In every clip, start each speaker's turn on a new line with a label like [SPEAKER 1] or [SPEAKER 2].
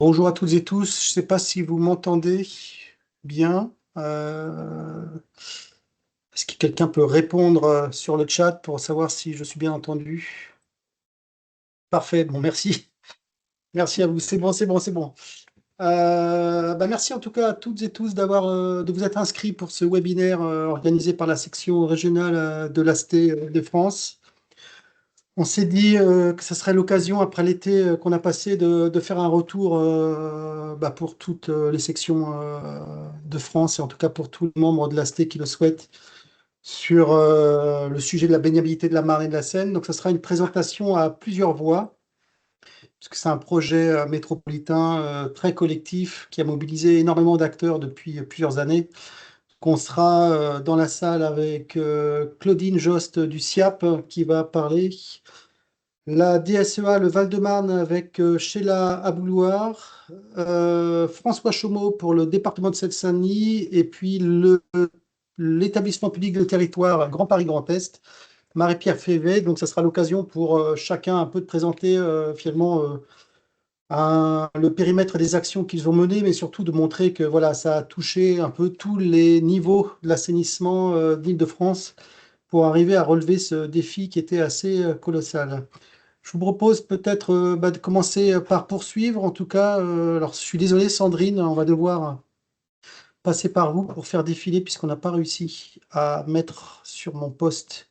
[SPEAKER 1] Bonjour à toutes et tous. Je ne sais pas si vous m'entendez bien. Est-ce que quelqu'un peut répondre sur le chat pour savoir si je suis bien entendu? Parfait. Bon, merci. Merci à vous. C'est bon, c'est bon, c'est bon. Merci en tout cas à toutes et tous de vous être inscrits pour ce webinaire organisé par la section régionale de l'AST de France. On s'est dit que ce serait l'occasion, après l'été qu'on a passé, de faire un retour pour toutes les sections de France, et en tout cas pour tous les membres de l'AST qui le souhaitent, sur le sujet de la baignabilité de la Marne et de la Seine. Donc, ce sera une présentation à plusieurs voix, puisque c'est un projet métropolitain très collectif qui a mobilisé énormément d'acteurs depuis plusieurs années. Qu'on sera dans la salle avec Claudine Jost du SIAP qui va parler, la DSEA, le Val-de-Marne avec Sheila Aboulouar, François Chaumeau pour le département de Seine-Saint-Denis, et puis l'établissement public de territoire Grand Paris Grand Est, Marie-Pierre Févé. Donc, ça sera l'occasion pour chacun un peu de présenter finalement le périmètre des actions qu'ils ont menées, mais surtout de montrer que voilà, ça a touché un peu tous les niveaux de l'assainissement d'Île-de-France pour arriver à relever ce défi qui était assez colossal. Je vous propose peut-être de commencer par poursuivre. En tout cas, alors je suis désolé, Sandrine, on va devoir passer par vous pour faire défiler puisqu'on n'a pas réussi à mettre sur mon poste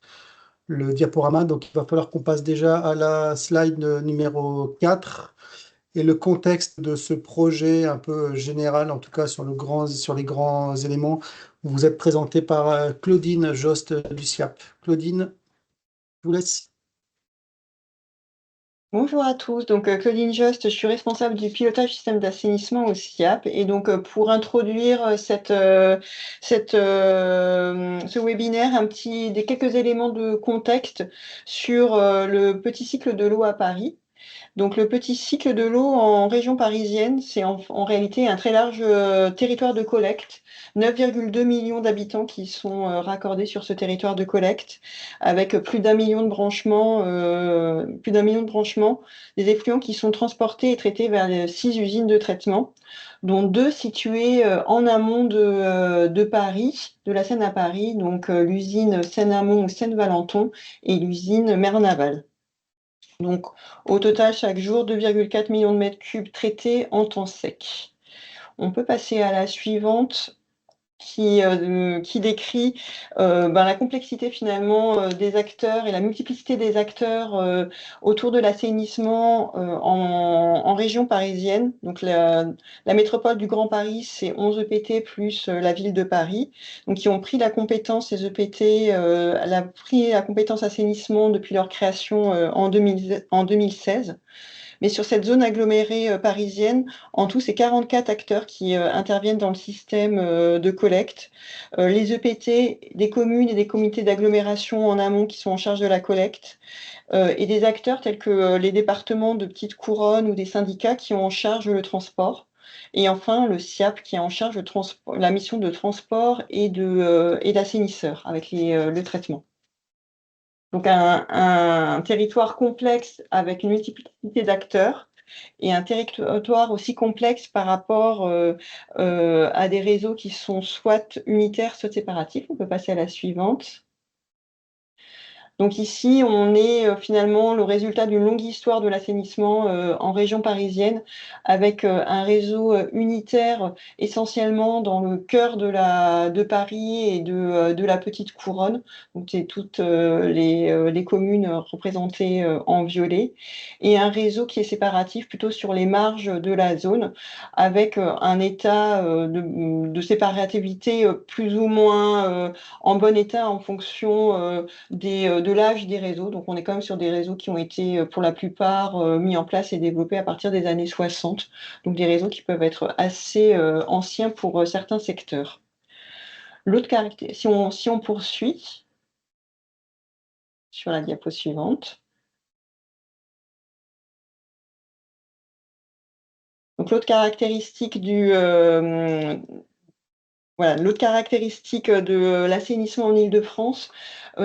[SPEAKER 1] le diaporama. Donc, il va falloir qu'on passe déjà à la slide numéro 4 et le contexte de ce projet un peu général, en tout cas sur les grands éléments. Vous êtes présenté par Claudine Jost du SIAP. Claudine, je vous laisse.
[SPEAKER 2] Bonjour à tous, donc Claudine Jost, je suis responsable du pilotage système d'assainissement au SIAP et donc pour introduire ce webinaire, quelques éléments de contexte sur le petit cycle de l'eau à Paris. Donc le petit cycle de l'eau en région parisienne, c'est en réalité un très large territoire de collecte, 9,2 millions d'habitants qui sont raccordés sur ce territoire de collecte, avec plus d'un million de branchements, des effluents qui sont transportés et traités vers les 6 usines de traitement, dont 2 situées en amont de Paris, de la Seine à Paris, donc l'usine Seine-Amont ou Seine-Valenton et l'usine Mernaval. Donc, au total, chaque jour, 2,4 millions de mètres cubes traités en temps sec. On peut passer à la suivante qui décrit la complexité finalement des acteurs et la multiplicité des acteurs autour de l'assainissement en région parisienne. Donc la métropole du Grand Paris, c'est 11 EPT plus la ville de Paris, donc qui ont pris la compétence, ces EPT, elle a pris la compétence assainissement depuis leur création en 2016. Mais sur cette zone agglomérée parisienne, en tout, c'est 44 acteurs qui interviennent dans le système de collecte. Les EPT, des communes et des comités d'agglomération en amont qui sont en charge de la collecte, et des acteurs tels que les départements de petite couronne ou des syndicats qui ont en charge le transport. Et enfin, le SIAP qui est en charge la mission de transport et d'assainisseur avec le traitement. Donc un territoire complexe avec une multiplicité d'acteurs et un territoire aussi complexe par rapport à des réseaux qui sont soit unitaires, soit séparatifs. On peut passer à la suivante. Donc ici, on est finalement le résultat d'une longue histoire de l'assainissement en région parisienne, avec un réseau unitaire essentiellement dans le cœur de Paris et de la Petite Couronne. Donc c'est toutes les communes représentées en violet, et un réseau qui est séparatif plutôt sur les marges de la zone, avec un état de séparativité plus ou moins en bon état en fonction de l'âge des réseaux. Donc on est quand même sur des réseaux qui ont été pour la plupart mis en place et développés à partir des années 60. Donc des réseaux qui peuvent être assez anciens pour certains secteurs. L'autre caractère, si on poursuit sur la diapo suivante. Donc l'autre caractéristique Voilà, l'autre caractéristique de l'assainissement en Île-de-France,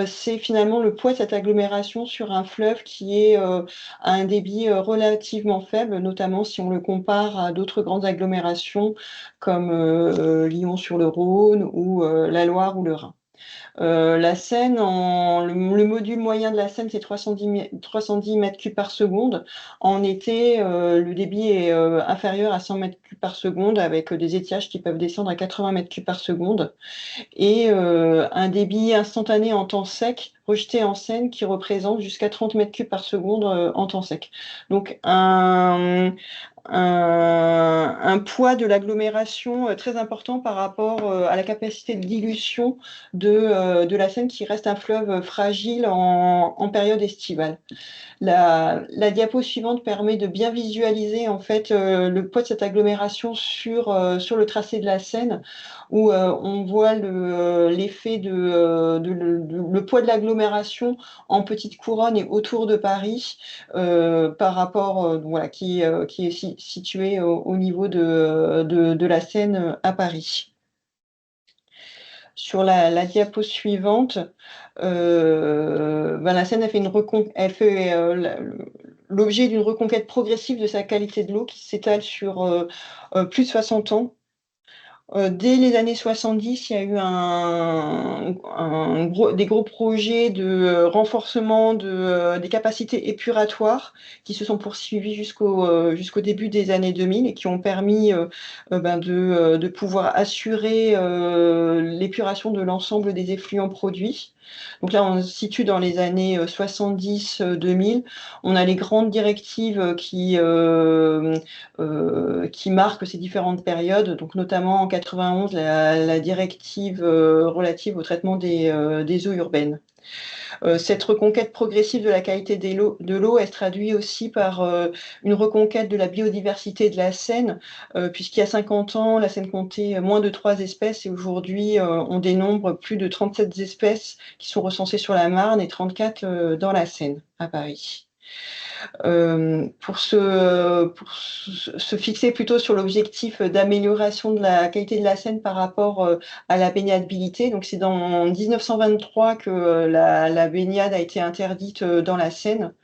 [SPEAKER 2] c'est finalement le poids de cette agglomération sur un fleuve qui est à un débit relativement faible, notamment si on le compare à d'autres grandes agglomérations comme Lyon-sur-le-Rhône ou la Loire ou le Rhin. La Seine, le module moyen de la Seine, c'est 310 mètres cubes par seconde. En été, le débit est inférieur à 100 mètres cubes par seconde, avec des étiages qui peuvent descendre à 80 mètres cubes par seconde. Et un débit instantané en temps sec, rejeté en Seine, qui représente jusqu'à 30 mètres cubes par seconde en temps sec. Donc un poids de l'agglomération très important par rapport à la capacité de dilution de la Seine, qui reste un fleuve fragile en période estivale. La diapo suivante permet de bien visualiser en fait le poids de cette agglomération sur le tracé de la Seine, où on voit l'effet le poids de l'agglomération en petite couronne et autour de Paris, par rapport voilà, qui est situé au niveau de la Seine à Paris. Sur la diapo suivante, la Seine a fait elle fait l'objet d'une reconquête progressive de sa qualité de l'eau qui s'étale sur plus de 60 ans. Dès les années 70, il y a eu des gros projets de renforcement des capacités épuratoires qui se sont poursuivis jusqu'au début des années 2000 et qui ont permis de pouvoir assurer l'épuration de l'ensemble des effluents produits. Donc là, on se situe dans les années 70-2000. On a les grandes directives qui marquent ces différentes périodes, donc notamment en 91, la directive relative au traitement des eaux urbaines. Cette reconquête progressive de la qualité de l'eau, elle se traduit aussi par une reconquête de la biodiversité de la Seine, puisqu'il y a 50 ans, la Seine comptait moins de 3 espèces et aujourd'hui, on dénombre plus de 37 espèces qui sont recensées sur la Marne et 34 dans la Seine, à Paris. Pour se fixer plutôt sur l'objectif d'amélioration de la qualité de la Seine par rapport à la baignadabilité. Donc c'est en 1923 que la baignade a été interdite dans la Seine.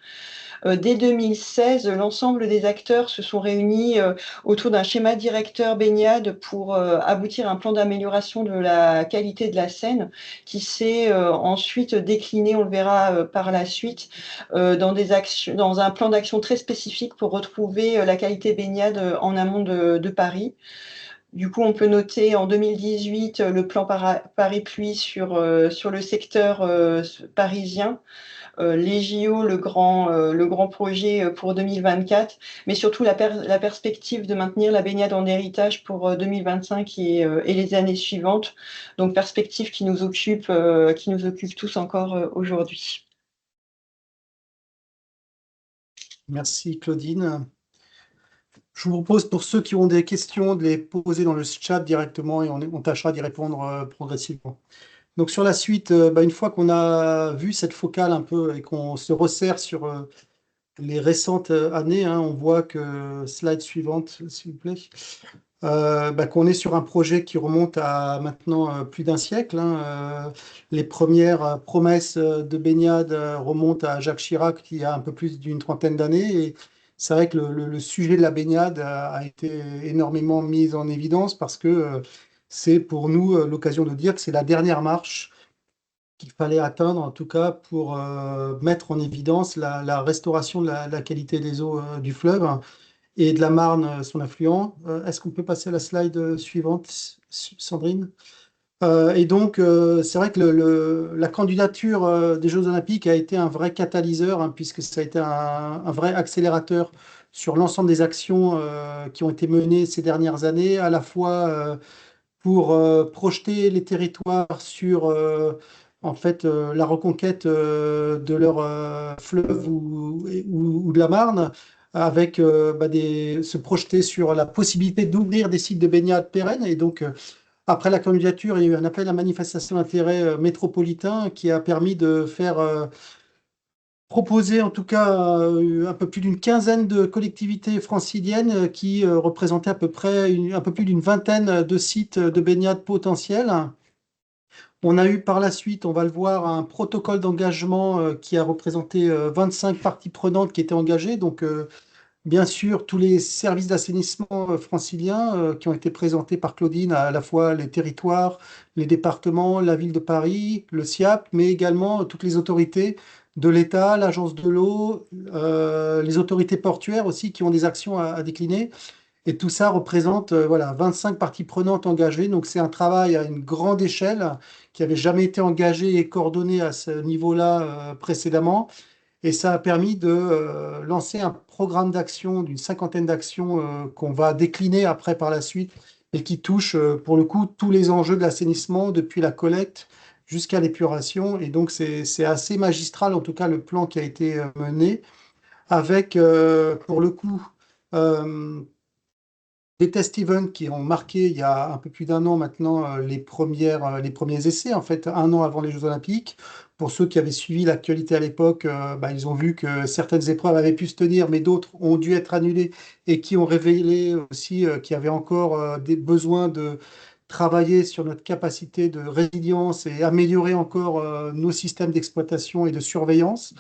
[SPEAKER 2] Dès 2016, l'ensemble des acteurs se sont réunis autour d'un schéma directeur baignade pour aboutir à un plan d'amélioration de la qualité de la Seine qui s'est ensuite décliné, on le verra par la suite, dans un plan d'action très spécifique pour retrouver la qualité baignade en amont de Paris. Du coup, on peut noter en 2018 le plan Paris-Pluie sur le secteur parisien. Les JO, le grand projet pour 2024, mais surtout la perspective de maintenir la baignade en héritage pour 2025 et les années suivantes. Donc perspective qui nous occupe tous encore aujourd'hui.
[SPEAKER 1] Merci Claudine. Je vous propose pour ceux qui ont des questions de les poser dans le chat directement et on tâchera d'y répondre progressivement. Donc sur la suite, une fois qu'on a vu cette focale un peu et qu'on se resserre sur les récentes années, hein, on voit que, slide suivante, s'il vous plaît, qu'on est sur un projet qui remonte à maintenant plus d'un siècle, hein. Les premières promesses de baignade remontent à Jacques Chirac il y a un peu plus d'une trentaine d'années. Et c'est vrai que le sujet de la baignade a été énormément mis en évidence parce que c'est pour nous l'occasion de dire que c'est la dernière marche qu'il fallait atteindre, en tout cas pour mettre en évidence la restauration de la qualité des eaux du fleuve et de la Marne, son affluent. Est-ce qu'on peut passer à la slide suivante, Sandrine? Et donc, c'est vrai que la candidature des Jeux Olympiques a été un vrai catalyseur, hein, puisque ça a été un vrai accélérateur sur l'ensemble des actions qui ont été menées ces dernières années, à la fois pour projeter les territoires sur en fait, la reconquête de leur fleuve ou de la Marne, avec se projeter sur la possibilité d'ouvrir des sites de baignade pérennes. Et donc, après la candidature, il y a eu un appel à manifestation d'intérêt métropolitain qui a permis de faire proposé en tout cas un peu plus d'une quinzaine de collectivités franciliennes qui représentaient à peu près un peu plus d'une vingtaine de sites de baignade potentiels. On a eu par la suite, on va le voir, un protocole d'engagement qui a représenté 25 parties prenantes qui étaient engagées. Donc, bien sûr, tous les services d'assainissement franciliens qui ont été présentés par Claudine, à la fois les territoires, les départements, la ville de Paris, le SIAP, mais également toutes les autorités de l'État, l'agence de l'eau, les autorités portuaires aussi qui ont des actions à décliner. Et tout ça représente voilà, 25 parties prenantes engagées. Donc c'est un travail à une grande échelle qui n'avait jamais été engagé et coordonné à ce niveau-là précédemment. Et ça a permis de lancer un programme d'action d'une cinquantaine d'actions qu'on va décliner après par la suite et qui touche pour le coup tous les enjeux de l'assainissement depuis la collecte jusqu'à l'épuration. Et donc c'est assez magistral en tout cas le plan qui a été mené avec pour le coup euh, des test events qui ont marqué il y a un peu plus d'un an maintenant les premiers essais, en fait, un an avant les Jeux Olympiques. Pour ceux qui avaient suivi l'actualité à l'époque, bah, ils ont vu que certaines épreuves avaient pu se tenir, mais d'autres ont dû être annulées et qui ont révélé aussi qu'il y avait encore des besoins de travailler sur notre capacité de résilience et améliorer encore nos systèmes d'exploitation et de surveillance.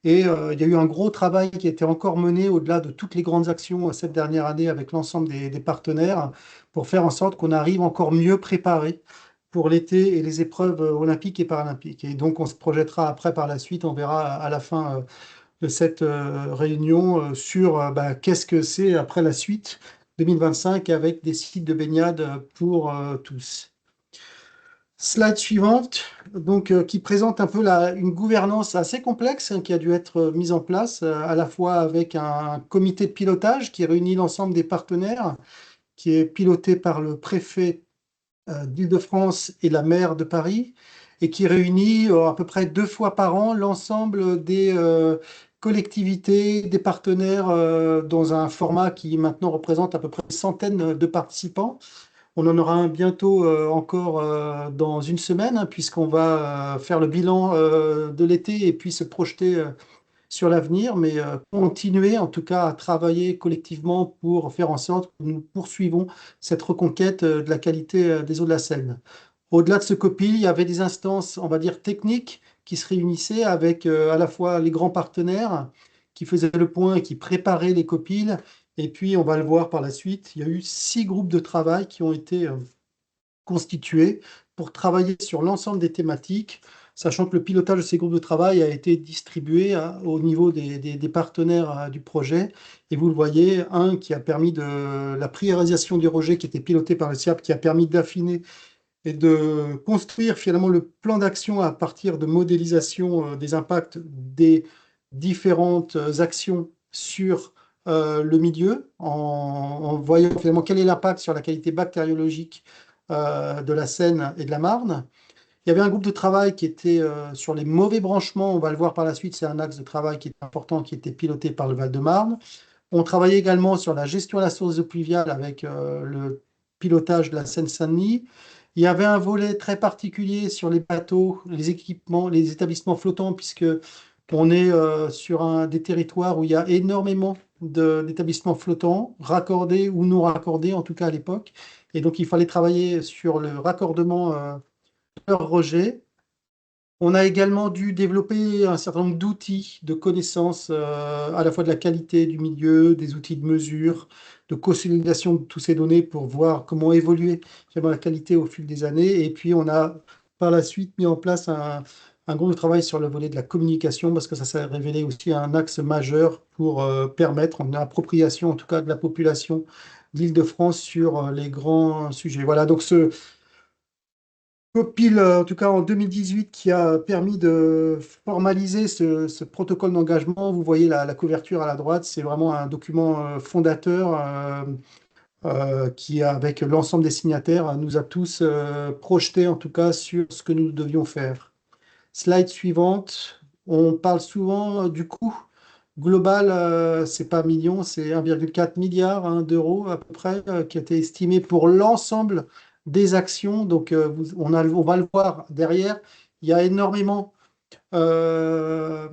[SPEAKER 1] Et il y a eu un gros travail qui a été encore mené au-delà de toutes les grandes actions cette dernière année avec l'ensemble des partenaires pour faire en sorte qu'on arrive encore mieux préparé pour l'été et les épreuves olympiques et paralympiques. Et donc on se projettera après par la suite, on verra à la fin de cette réunion sur bah, qu'est-ce que c'est après la suite 2025 avec des sites de baignade pour tous. Slide suivante, donc, qui présente un peu une gouvernance assez complexe hein, qui a dû être mise en place à la fois avec un comité de pilotage qui réunit l'ensemble des partenaires, qui est piloté par le préfet d'Île-de-France et la maire de Paris, et qui réunit à peu près 2 fois par an l'ensemble des collectivités, des partenaires dans un format qui maintenant représente à peu près une centaine de participants. On en aura un bientôt encore dans une semaine, hein, puisqu'on va faire le bilan de l'été et puis se projeter sur l'avenir, mais continuer en tout cas à travailler collectivement pour faire en sorte que nous poursuivons cette reconquête de la qualité des eaux de la Seine. Au-delà de ce COPIL, il y avait des instances, on va dire, techniques qui se réunissaient avec à la fois les grands partenaires qui faisaient le point et qui préparaient les COPIL. Et puis, on va le voir par la suite, il y a eu 6 groupes de travail qui ont été constitués pour travailler sur l'ensemble des thématiques, sachant que le pilotage de ces groupes de travail a été distribué au niveau des partenaires du projet. Et vous le voyez, un qui a permis de la priorisation du rejet qui était piloté par le SIAP, qui a permis d'affiner et de construire finalement le plan d'action à partir de modélisation des impacts des différentes actions sur le milieu, en voyant finalement quel est l'impact sur la qualité bactériologique de la Seine et de la Marne. Il y avait un groupe de travail qui était sur les mauvais branchements, on va le voir par la suite, c'est un axe de travail qui est important, qui était piloté par le Val-de-Marne. On travaillait également sur la gestion de la source eau pluviale avec le pilotage de la Seine-Saint-Denis. Il y avait un volet très particulier sur les bateaux, les équipements, les établissements flottants, puisque on est sur des territoires où il y a énormément d'établissements flottants, raccordés ou non raccordés, en tout cas à l'époque. Et donc, il fallait travailler sur le raccordement de leur rejet. On a également dû développer un certain nombre d'outils de connaissance à la fois de la qualité du milieu, des outils de mesure, de consolidation de toutes ces données pour voir comment évoluer finalement la qualité au fil des années. Et puis, on a par la suite mis en place un gros travail sur le volet de la communication parce que ça s'est révélé aussi un axe majeur pour permettre une appropriation, en tout cas de la population d'Île-de-France sur les grands sujets. Voilà, donc Copil, en tout cas en 2018, qui a permis de formaliser ce protocole d'engagement. Vous voyez la couverture à la droite, c'est vraiment un document fondateur qui, avec l'ensemble des signataires, nous a tous projetés en tout cas sur ce que nous devions faire. Slide suivante. On parle souvent du coût global, c'est pas million, c'est 1,4 milliard hein, d'euros à peu près, qui a été estimé pour l'ensemble des actions. Donc, on va le voir derrière. Il y a énormément euh,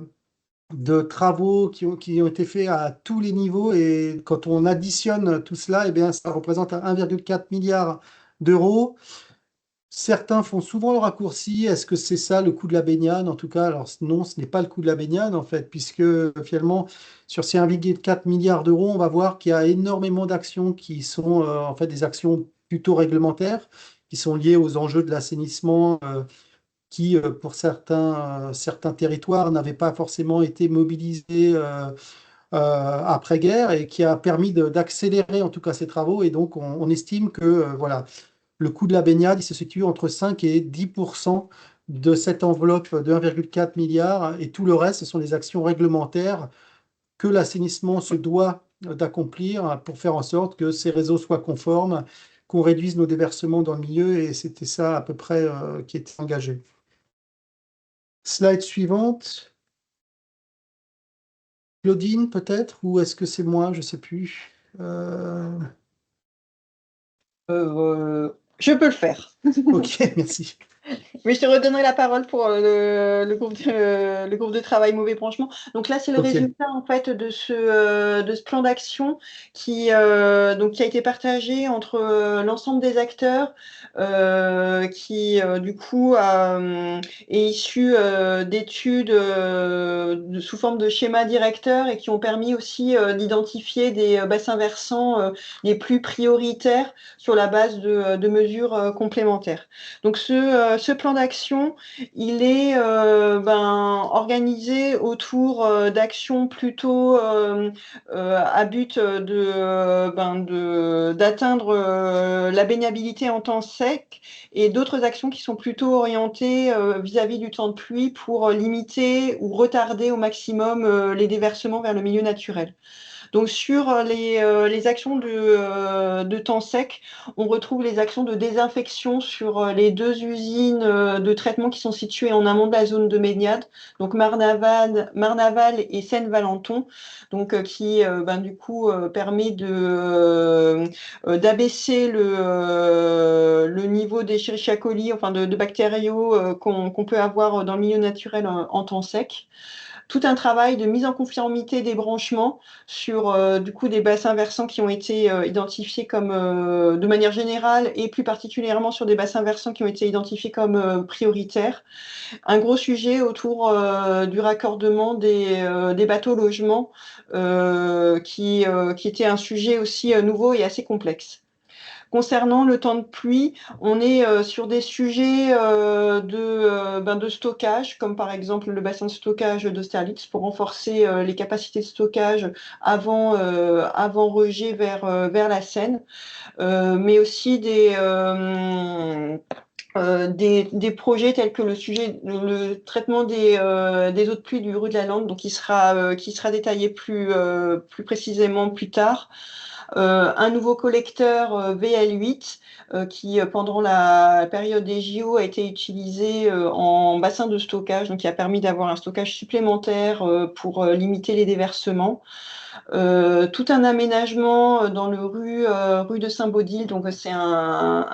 [SPEAKER 1] de travaux qui ont été faits à tous les niveaux. Et quand on additionne tout cela, eh bien, ça représente 1,4 milliard d'euros. Certains font souvent le raccourci. Est-ce que c'est ça le coût de la baignade? En tout cas, alors non, ce n'est pas le coût de la baignade en fait, puisque finalement, sur ces 1,4 milliard d'euros, on va voir qu'il y a énormément d'actions qui sont en fait des actions plutôt réglementaires, qui sont liées aux enjeux de l'assainissement, qui, pour certains territoires, n'avaient pas forcément été mobilisés après-guerre et qui a permis d'accélérer en tout cas ces travaux. Et donc, on estime que voilà, le coût de la baignade, il se situe entre 5 et 10% de cette enveloppe de 1,4 milliard. Et tout le reste, ce sont des actions réglementaires que l'assainissement se doit d'accomplir pour faire en sorte que ces réseaux soient conformes, qu'on réduise nos déversements dans le milieu. Et c'était ça à peu près qui était engagé. Slide suivante. Claudine, peut-être? Ou est-ce que c'est moi? Je ne sais plus.
[SPEAKER 2] Je peux le faire.
[SPEAKER 1] Ok, merci.
[SPEAKER 2] Mais je te redonnerai la parole pour le groupe de travail Mauvais Branchement. Donc là, c'est le
[SPEAKER 1] Ok.
[SPEAKER 2] résultat en fait de ce plan d'action qui a été partagé entre l'ensemble des acteurs, qui du coup est issu d'études sous forme de schéma directeur et qui ont permis aussi d'identifier des bassins versants les plus prioritaires sur la base de mesures complémentaires. Donc ce plan d'action, il est organisé autour d'actions plutôt à but d'atteindre la baignabilité en temps sec et d'autres actions qui sont plutôt orientées vis-à-vis du temps de pluie pour limiter ou retarder au maximum les déversements vers le milieu naturel. Donc sur les actions de temps sec, on retrouve les actions de désinfection sur les deux usines de traitement qui sont situées en amont de la zone de baignade, donc Marnaval et Seine-Valenton, donc qui du coup permet d'abaisser le niveau d'Escherichia coli, enfin de bactériaux qu'on peut avoir dans le milieu naturel en temps sec. Tout un travail de mise en conformité des branchements sur du coup des bassins versants qui ont été identifiés comme de manière générale et plus particulièrement sur des bassins versants qui ont été identifiés comme prioritaires. Un gros sujet autour du raccordement des bateaux logements qui était un sujet aussi nouveau et assez complexe. Concernant le temps de pluie, on est sur des sujets de stockage, comme par exemple le bassin de stockage d'Austerlitz pour renforcer les capacités de stockage avant rejet vers la Seine, mais aussi des projets tels que le traitement des eaux de pluie du rue de la Lande, donc qui sera détaillé plus précisément plus tard. Un nouveau collecteur VL8 qui, pendant la période des JO, a été utilisé en bassin de stockage, donc qui a permis d'avoir un stockage supplémentaire pour limiter les déversements. Tout un aménagement dans le rue de Saint-Baudile, donc c'est un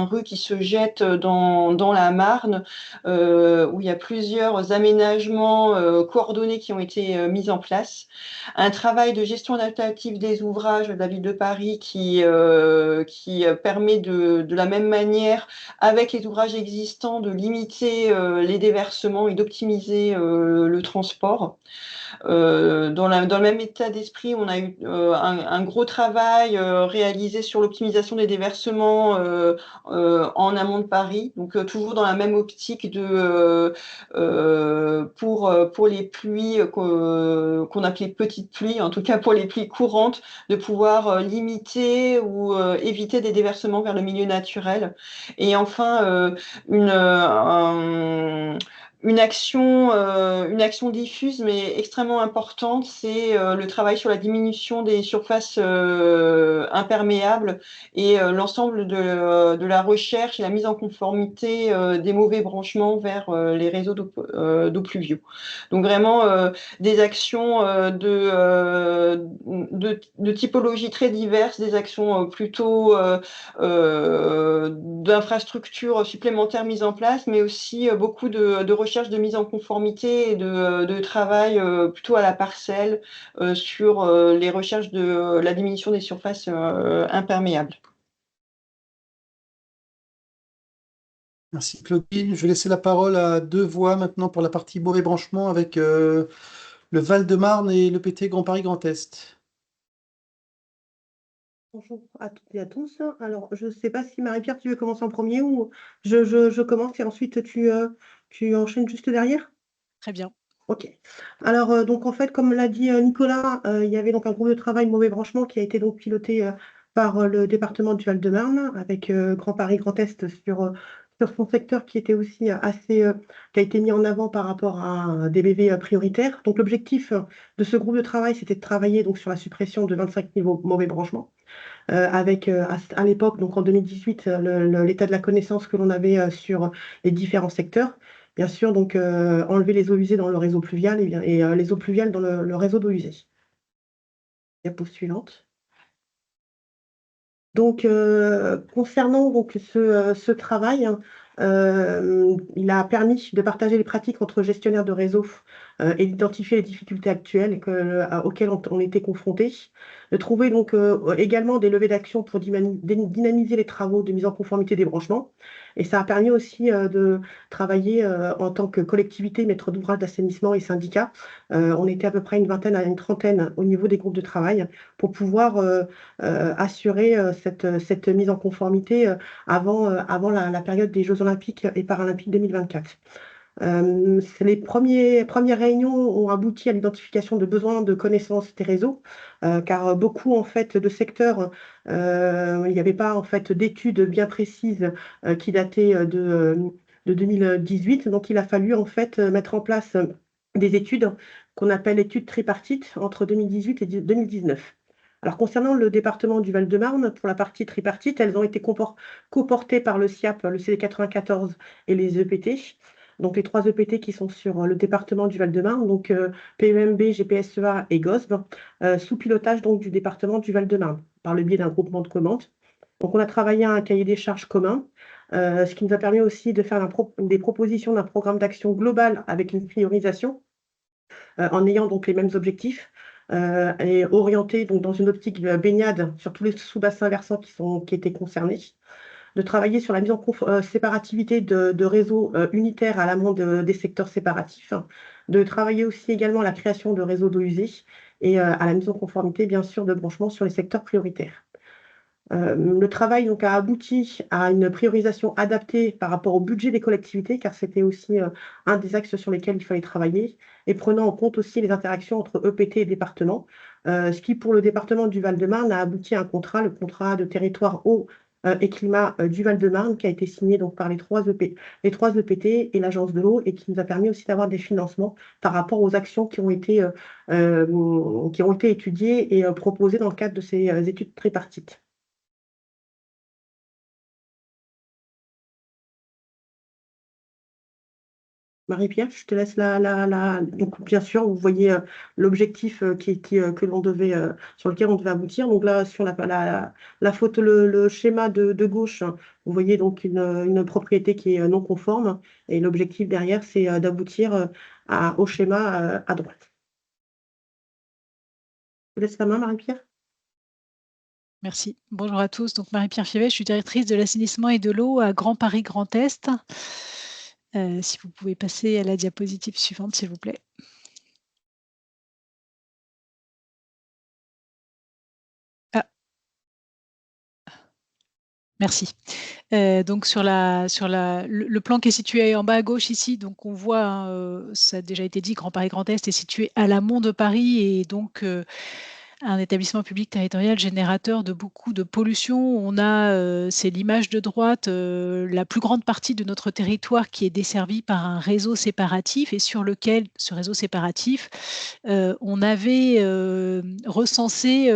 [SPEAKER 2] rue qui se jette dans la Marne, où il y a plusieurs aménagements coordonnés qui ont été mis en place. Un travail de gestion adaptative des ouvrages de la ville de Paris qui permet de la même manière, avec les ouvrages existants, de limiter les déversements et d'optimiser le transport. Dans le même état d'esprit, on a eu un gros travail réalisé sur l'optimisation des déversements en amont de Paris, donc toujours dans la même optique pour les pluies qu'on appelait petites pluies, en tout cas pour les pluies courantes, de pouvoir limiter ou éviter des déversements vers le milieu naturel. Et enfin, une action diffuse mais extrêmement importante, c'est le travail sur la diminution des surfaces imperméables et l'ensemble de la recherche et la mise en conformité des mauvais branchements vers les réseaux d'eau pluviaux. Donc vraiment des actions de typologie très diverses, des actions plutôt d'infrastructures supplémentaires mises en place, mais aussi beaucoup de recherche recherche de mise en conformité et de travail plutôt à la parcelle sur les recherches de la diminution des surfaces imperméables.
[SPEAKER 1] Merci Claudine. Je vais laisser la parole à deux voix maintenant pour la partie mauvais branchement avec le Val-de-Marne et le PT Grand Paris Grand Est.
[SPEAKER 3] Bonjour à toutes et à tous. Alors, je ne sais pas si Marie-Pierre, tu veux commencer en premier ou je commence et ensuite tu enchaînes juste derrière?
[SPEAKER 4] Très bien.
[SPEAKER 3] Ok. Alors, donc en fait, comme l'a dit Nicolas, il y avait donc un groupe de travail mauvais branchement qui a été donc piloté par le département du Val-de-Marne avec Grand Paris Grand Est sur son secteur qui était aussi qui a été mis en avant par rapport à des BV prioritaires. Donc l'objectif de ce groupe de travail, c'était de travailler donc sur la suppression de 25 niveaux mauvais branchement. Avec à l'époque, donc en 2018, l'état de la connaissance que l'on avait sur les différents secteurs. Bien sûr, donc enlever les eaux usées dans le réseau pluvial et les eaux pluviales dans le réseau d'eau usée. Diapo suivante. Donc, concernant donc, ce travail, hein, il a permis de partager les pratiques entre gestionnaires de réseau et d'identifier les difficultés actuelles auxquelles on était confrontés, de trouver donc également des levées d'action pour dynamiser les travaux de mise en conformité des branchements. Et ça a permis aussi de travailler en tant que collectivité, maître d'ouvrage d'assainissement et syndicats. On était à peu près une vingtaine à une trentaine au niveau des groupes de travail pour pouvoir assurer cette mise en conformité avant la période des Jeux olympiques et paralympiques 2024. Les premières réunions ont abouti à l'identification de besoins de connaissances des réseaux, car beaucoup en fait de secteurs, il n'y avait pas en fait d'études bien précises qui dataient de 2018. Donc il a fallu en fait mettre en place des études qu'on appelle études tripartites entre 2018 et 2019. Alors, concernant le département du Val-de-Marne, pour la partie tripartite, elles ont été coportées par le SIAP, le CD94 et les EPT. Donc, les 3 EPT qui sont sur le département du Val-de-Marne, donc PEMB, GPSEA et GOSB, sous pilotage donc, du département du Val-de-Marne, par le biais d'un groupement de commandes. Donc, on a travaillé à un cahier des charges commun, ce qui nous a permis aussi de faire des propositions d'un programme d'action global avec une priorisation, en ayant donc les mêmes objectifs. Et orienté donc, dans une optique baignade sur tous les sous-bassins versants qui étaient concernés, de travailler sur la mise en séparativité de réseaux unitaires à l'amont des secteurs séparatifs, de travailler aussi également à la création de réseaux d'eau usée et à la mise en conformité, bien sûr, de branchements sur les secteurs prioritaires. Le travail donc, a abouti à une priorisation adaptée par rapport au budget des collectivités, car c'était aussi un des axes sur lesquels il fallait travailler, et prenant en compte aussi les interactions entre EPT et département, ce qui, pour le département du Val-de-Marne, a abouti à un contrat, le contrat de territoire eau et climat du Val-de-Marne, qui a été signé donc, par les 3 EPT et l'agence de l'eau, et qui nous a permis aussi d'avoir des financements par rapport aux actions qui ont été étudiées et proposées dans le cadre de ces études tripartites. Marie-Pierre, je te laisse Donc, bien sûr, vous voyez l'objectif que l'on devait, sur lequel on devait aboutir. Donc là, sur la photo, le schéma de gauche, vous voyez donc une propriété qui est non conforme. Et l'objectif derrière, c'est d'aboutir au schéma à droite. Je te laisse la main, Marie-Pierre.
[SPEAKER 4] Merci. Bonjour à tous. Donc Marie-Pierre Fievet, je suis directrice de l'assainissement et de l'eau à Grand Paris Grand Est. Si vous pouvez passer à la diapositive suivante, s'il vous plaît. Ah. Merci. Donc sur le plan qui est situé en bas à gauche ici, donc on voit, hein, ça a déjà été dit, Grand Paris Grand Est est situé à l'amont de Paris et donc un établissement public territorial générateur de beaucoup de pollution. On a, c'est l'image de droite, la plus grande partie de notre territoire qui est desservie par un réseau séparatif et sur lequel, ce réseau séparatif, on avait recensé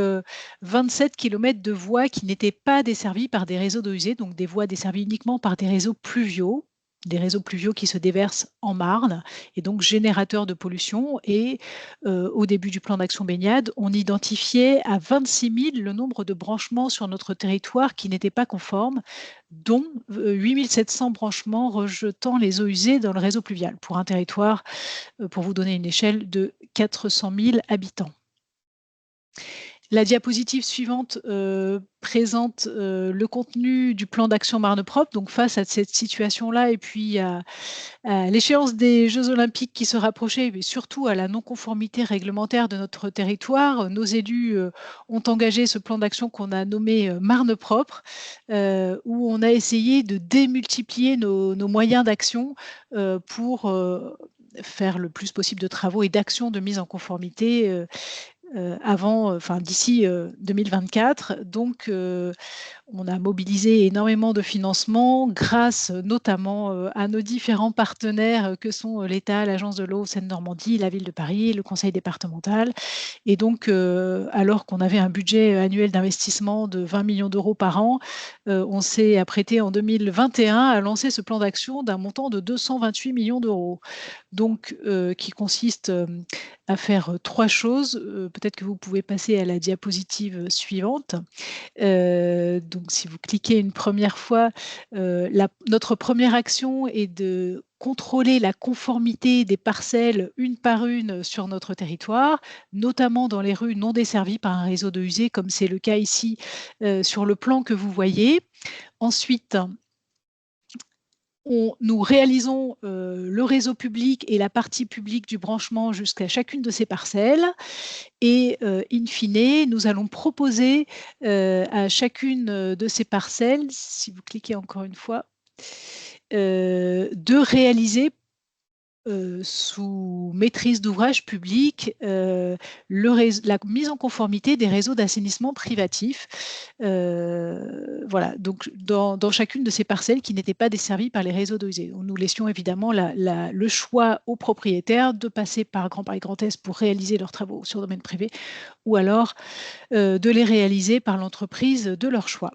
[SPEAKER 4] 27 km de voies qui n'étaient pas desservies par des réseaux d'eau usée, donc des voies desservies uniquement par des réseaux pluviaux. des réseaux pluviaux qui se déversent en Marne et donc générateurs de pollution. Et au début du plan d'action baignade, on identifiait à 26 000 le nombre de branchements sur notre territoire qui n'étaient pas conformes, dont 8 700 branchements rejetant les eaux usées dans le réseau pluvial, pour un territoire, pour vous donner une échelle, de 400 000 habitants. La diapositive suivante présente le contenu du plan d'action Marne propre. Donc face à cette situation-là et puis à l'échéance des Jeux olympiques qui se rapprochaient, mais surtout à la non-conformité réglementaire de notre territoire, nos élus ont engagé ce plan d'action qu'on a nommé Marne propre, où on a essayé de démultiplier nos moyens d'action pour faire le plus possible de travaux et d'actions de mise en conformité d'ici 2024. Donc, on a mobilisé énormément de financements grâce notamment à nos différents partenaires que sont l'État, l'Agence de l'eau Seine-Normandie, la Ville de Paris, le Conseil départemental. Et donc, alors qu'on avait un budget annuel d'investissement de 20 millions d'euros par an, on s'est apprêté en 2021 à lancer ce plan d'action d'un montant de 228 millions d'euros. Donc, qui consiste à faire 3 choses. Peut-être que vous pouvez passer à la diapositive suivante. Donc, si vous cliquez une première fois, notre première action est de contrôler la conformité des parcelles une par une sur notre territoire, notamment dans les rues non desservies par un réseau d'eau usée, comme c'est le cas ici sur le plan que vous voyez. Ensuite, nous réalisons le réseau public et la partie publique du branchement jusqu'à chacune de ces parcelles. Et in fine, nous allons proposer à chacune de ces parcelles, si vous cliquez encore une fois, de réaliser sous maîtrise d'ouvrage public la mise en conformité des réseaux d'assainissement privatifs. Voilà, donc dans chacune de ces parcelles qui n'étaient pas desservies par les réseaux d'eau usée. Nous laissions évidemment le choix aux propriétaires de passer par Grand Paris Grand Est pour réaliser leurs travaux sur domaine privé, ou alors de les réaliser par l'entreprise de leur choix.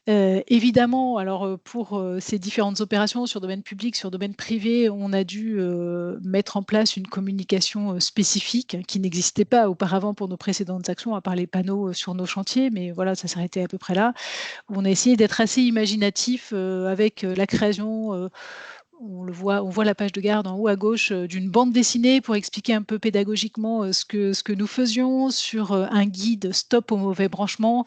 [SPEAKER 4] Évidemment, alors, pour ces différentes opérations sur domaine public, sur domaine privé, on a dû mettre en place une communication spécifique qui n'existait pas auparavant pour nos précédentes actions, à part les panneaux sur nos chantiers, mais voilà, ça s'arrêtait à peu près là. On a essayé d'être assez imaginatif avec la création, on voit la page de garde en haut à gauche d'une bande dessinée pour expliquer un peu pédagogiquement ce que nous faisions sur un guide Stop au mauvais branchement.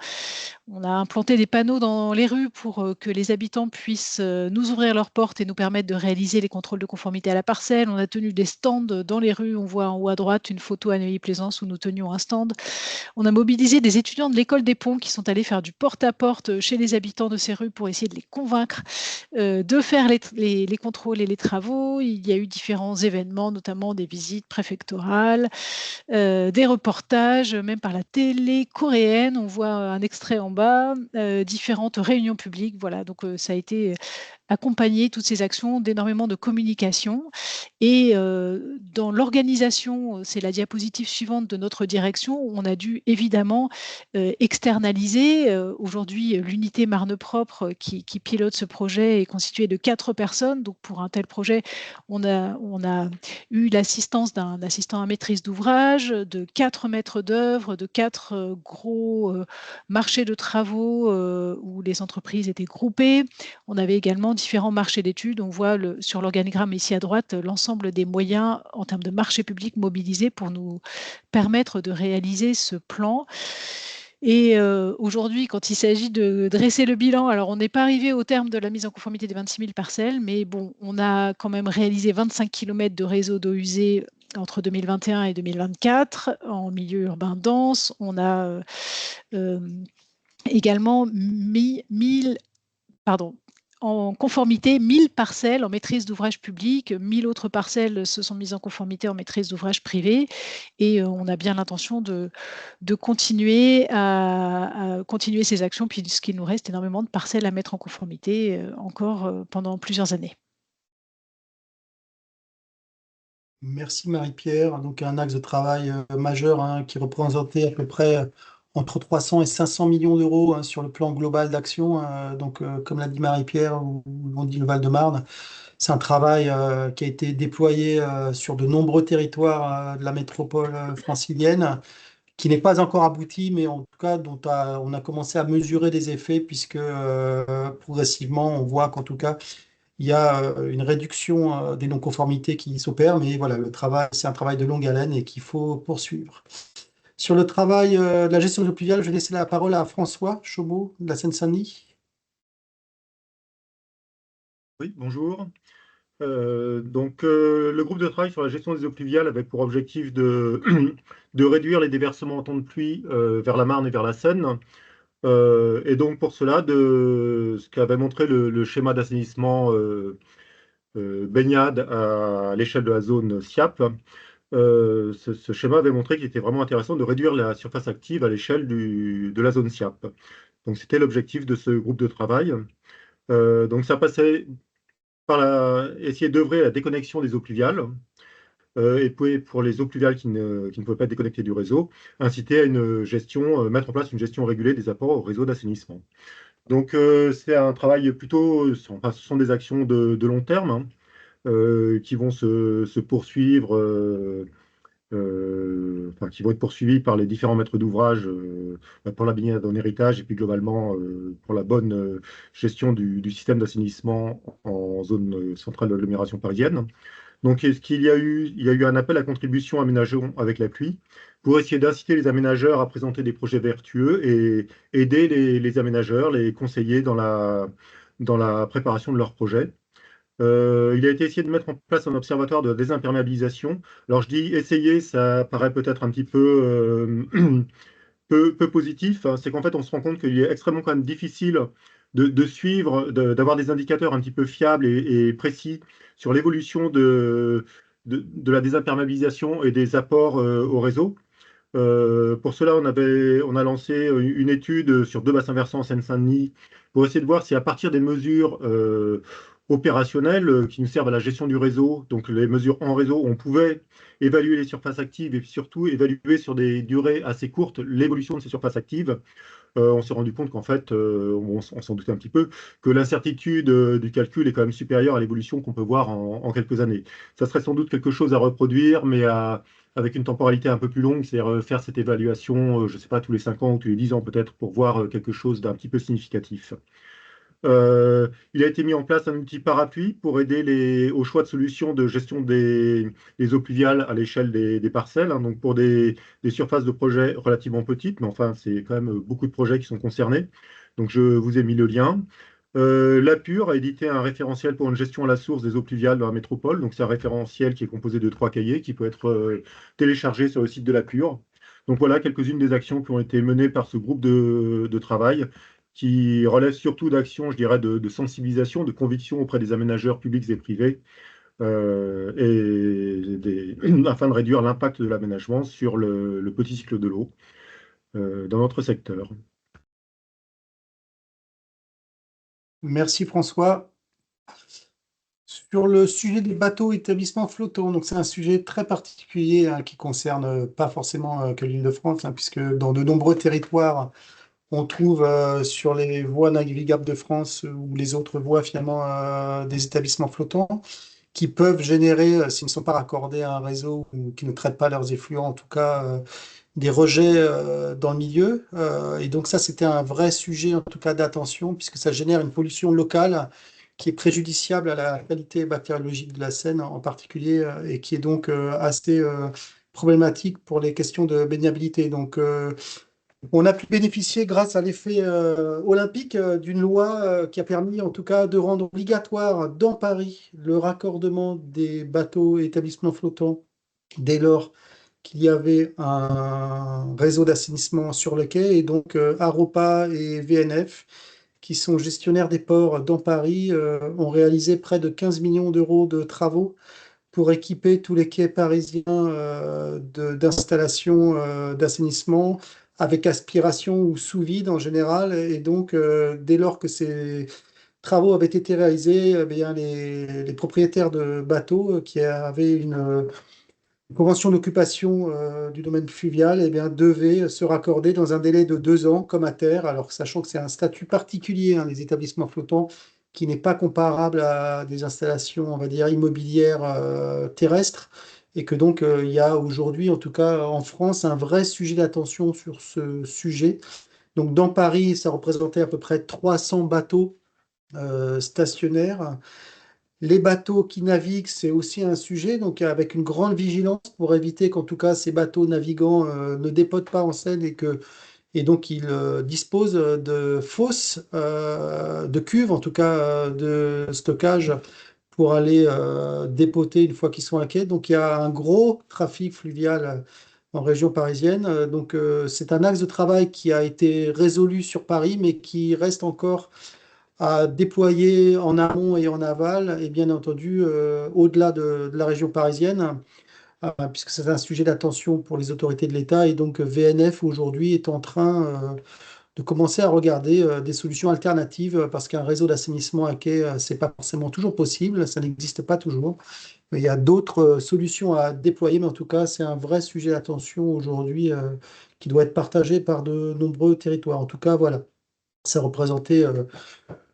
[SPEAKER 4] On a implanté des panneaux dans les rues pour que les habitants puissent nous ouvrir leurs portes et nous permettre de réaliser les contrôles de conformité à la parcelle. On a tenu des stands dans les rues. On voit en haut à droite une photo à Neuilly-Plaisance où nous tenions un stand. On a mobilisé des étudiants de l'école des ponts qui sont allés faire du porte-à-porte chez les habitants de ces rues pour essayer de les convaincre de faire les contrôles et les travaux. Il y a eu différents événements, notamment des visites préfectorales, des reportages, même par la télé coréenne. On voit un extrait en bas, différentes réunions publiques. Voilà, donc ça a été accompagner toutes ces actions d'énormément de communication. Et dans l'organisation, c'est la diapositive suivante de notre direction, on a dû évidemment externaliser. Aujourd'hui, l'unité Marne propre qui pilote ce projet est constituée de 4 personnes. Donc pour un tel projet, on a eu l'assistance d'un assistant à maîtrise d'ouvrage, de 4 maîtres d'œuvre, de 4 gros marchés de travaux où les entreprises étaient groupées. On avait également différents marchés d'études. On voit sur l'organigramme ici à droite l'ensemble des moyens en termes de marchés publics mobilisés pour nous permettre de réaliser ce plan. Et aujourd'hui, quand il s'agit de dresser le bilan, alors on n'est pas arrivé au terme de la mise en conformité des 26 000 parcelles, mais bon, on a quand même réalisé 25 km de réseau d'eau usée entre 2021 et 2024 en milieu urbain dense. On a également en conformité 1000 parcelles en maîtrise d'ouvrage public, 1000 autres parcelles se sont mises en conformité en maîtrise d'ouvrage privé, et on a bien l'intention de continuer à continuer ces actions puisqu'il nous reste énormément de parcelles à mettre en conformité encore pendant plusieurs années.
[SPEAKER 1] Merci Marie-Pierre. Donc un axe de travail majeur qui représentait à peu près entre 300 et 500 millions d'euros hein, sur le plan global d'action. Donc, comme l'a dit Marie-Pierre, ou on dit le Val-de-Marne, c'est un travail qui a été déployé sur de nombreux territoires de la métropole francilienne, qui n'est pas encore abouti, mais en tout cas dont on a commencé à mesurer des effets, puisque progressivement, on voit qu'en tout cas, il y a une réduction des non-conformités qui s'opère, mais voilà, le travail, c'est un travail de longue haleine et qu'il faut poursuivre. Sur le travail de la gestion des eaux pluviales, je vais laisser la parole à François Chaumeau de la Seine-Saint-Denis.
[SPEAKER 5] Oui, bonjour. Le groupe de travail sur la gestion des eaux pluviales avait pour objectif de réduire les déversements en temps de pluie vers la Marne et vers la Seine. Et donc pour cela, ce qu'avait montré le schéma d'assainissement baignade à l'échelle de la zone SIAP, ce schéma avait montré qu'il était vraiment intéressant de réduire la surface active à l'échelle de la zone SIAP. Donc c'était l'objectif de ce groupe de travail. Donc ça passait par essayer d'œuvrer à la déconnexion des eaux pluviales, et puis pour les eaux pluviales qui ne pouvaient pas être déconnectées du réseau, inciter à une gestion, mettre en place une gestion régulée des apports au réseau d'assainissement. Donc c'est un travail plutôt, enfin, ce sont des actions de long terme hein, qui vont se poursuivre, enfin, qui vont être poursuivies par les différents maîtres d'ouvrage pour la baignade en héritage et puis globalement pour la bonne gestion du système d'assainissement en zone centrale de l'agglomération parisienne. Donc, est-ce qu'il y a eu, il y a eu un appel à contribution aménagement avec la pluie pour essayer d'inciter les aménageurs à présenter des projets vertueux et aider les aménageurs, les conseiller dans la préparation de leurs projets. Il a été essayé de mettre en place un observatoire de désimperméabilisation. Alors je dis essayer, ça paraît peut-être un petit peu, peu positif, hein. C'est qu'en fait on se rend compte qu'il est extrêmement quand même difficile de suivre, d'avoir des indicateurs un petit peu fiables et précis sur l'évolution de la désimperméabilisation et des apports au réseau. Pour cela, on a lancé une étude sur 2 bassins versants en Seine-Saint-Denis pour essayer de voir si à partir des mesures opérationnelles qui nous servent à la gestion du réseau, donc les mesures en réseau, on pouvait évaluer les surfaces actives et surtout évaluer sur des durées assez courtes l'évolution de ces surfaces actives. On s'est rendu compte qu'en fait, on s'en doutait un petit peu, que l'incertitude du calcul est quand même supérieure à l'évolution qu'on peut voir en quelques années. Ça serait sans doute quelque chose à reproduire, mais avec une temporalité un peu plus longue, c'est-à-dire faire cette évaluation, je ne sais pas, tous les 5 ans ou tous les 10 ans peut-être, pour voir quelque chose d'un petit peu significatif. Il a été mis en place un outil parapluie pour aider au choix de solutions de gestion des eaux pluviales à l'échelle des parcelles, hein, donc pour des surfaces de projets relativement petites, mais enfin, c'est quand même beaucoup de projets qui sont concernés. Donc, je vous ai mis le lien. L'APUR a édité un référentiel pour une gestion à la source des eaux pluviales dans la métropole. Donc, c'est un référentiel qui est composé de 3 cahiers qui peut être téléchargé sur le site de l'APUR. Donc, voilà quelques-unes des actions qui ont été menées par ce groupe de travail qui relève surtout d'actions, je dirais, de sensibilisation, de conviction auprès des aménageurs publics et privés, afin de réduire l'impact de l'aménagement sur le petit cycle de l'eau dans notre secteur.
[SPEAKER 1] Merci François. Sur le sujet des bateaux établissements flottants, donc c'est un sujet très particulier hein, qui concerne pas forcément que l'Île-de-France, hein, puisque dans de nombreux territoires, on trouve sur les voies navigables de France ou les autres voies finalement des établissements flottants qui peuvent générer, s'ils ne sont pas raccordés à un réseau ou qui ne traitent pas leurs effluents, en tout cas des rejets dans le milieu. Et donc ça, c'était un vrai sujet en tout cas d'attention puisque ça génère une pollution locale qui est préjudiciable à la qualité bactériologique de la Seine en particulier et qui est donc assez problématique pour les questions de baignabilité. Donc on a pu bénéficier, grâce à l'effet olympique, d'une loi qui a permis, en tout cas, de rendre obligatoire dans Paris le raccordement des bateaux et établissements flottants dès lors qu'il y avait un réseau d'assainissement sur le quai. Et donc, Aropa et VNF, qui sont gestionnaires des ports dans Paris, ont réalisé près de 15 millions d'euros de travaux pour équiper tous les quais parisiens d'installations d'assainissement avec aspiration ou sous vide en général. Et donc, dès lors que ces travaux avaient été réalisés, eh bien, les propriétaires de bateaux qui avaient convention d'occupation du domaine fluvial eh bien, devait se raccorder dans un délai de 2 ans, comme à terre, alors sachant que c'est un statut particulier, hein, des établissements flottants, qui n'est pas comparable à des installations, on va dire, immobilières terrestres, et que donc il y a aujourd'hui, en tout cas en France, un vrai sujet d'attention sur ce sujet. Donc dans Paris, ça représentait à peu près 300 bateaux stationnaires. Les bateaux qui naviguent, c'est aussi un sujet, donc avec une grande vigilance pour éviter qu'en tout cas ces bateaux navigants ne dépotent pas en Seine et donc ils disposent de fosses, de cuves, en tout cas de stockage pour aller dépoter une fois qu'ils sont à quai. Donc il y a un gros trafic fluvial en région parisienne. Donc c'est un axe de travail qui a été résolu sur Paris, mais qui reste encore à déployer en amont et en aval, et bien entendu au-delà de la région parisienne, puisque c'est un sujet d'attention pour les autorités de l'État, et donc VNF aujourd'hui est en train de commencer à regarder des solutions alternatives, parce qu'un réseau d'assainissement à quai, c'est pas forcément toujours possible, ça n'existe pas toujours, mais il y a d'autres solutions à déployer, mais en tout cas c'est un vrai sujet d'attention aujourd'hui qui doit être partagé par de nombreux territoires. En tout cas, voilà, ça représentait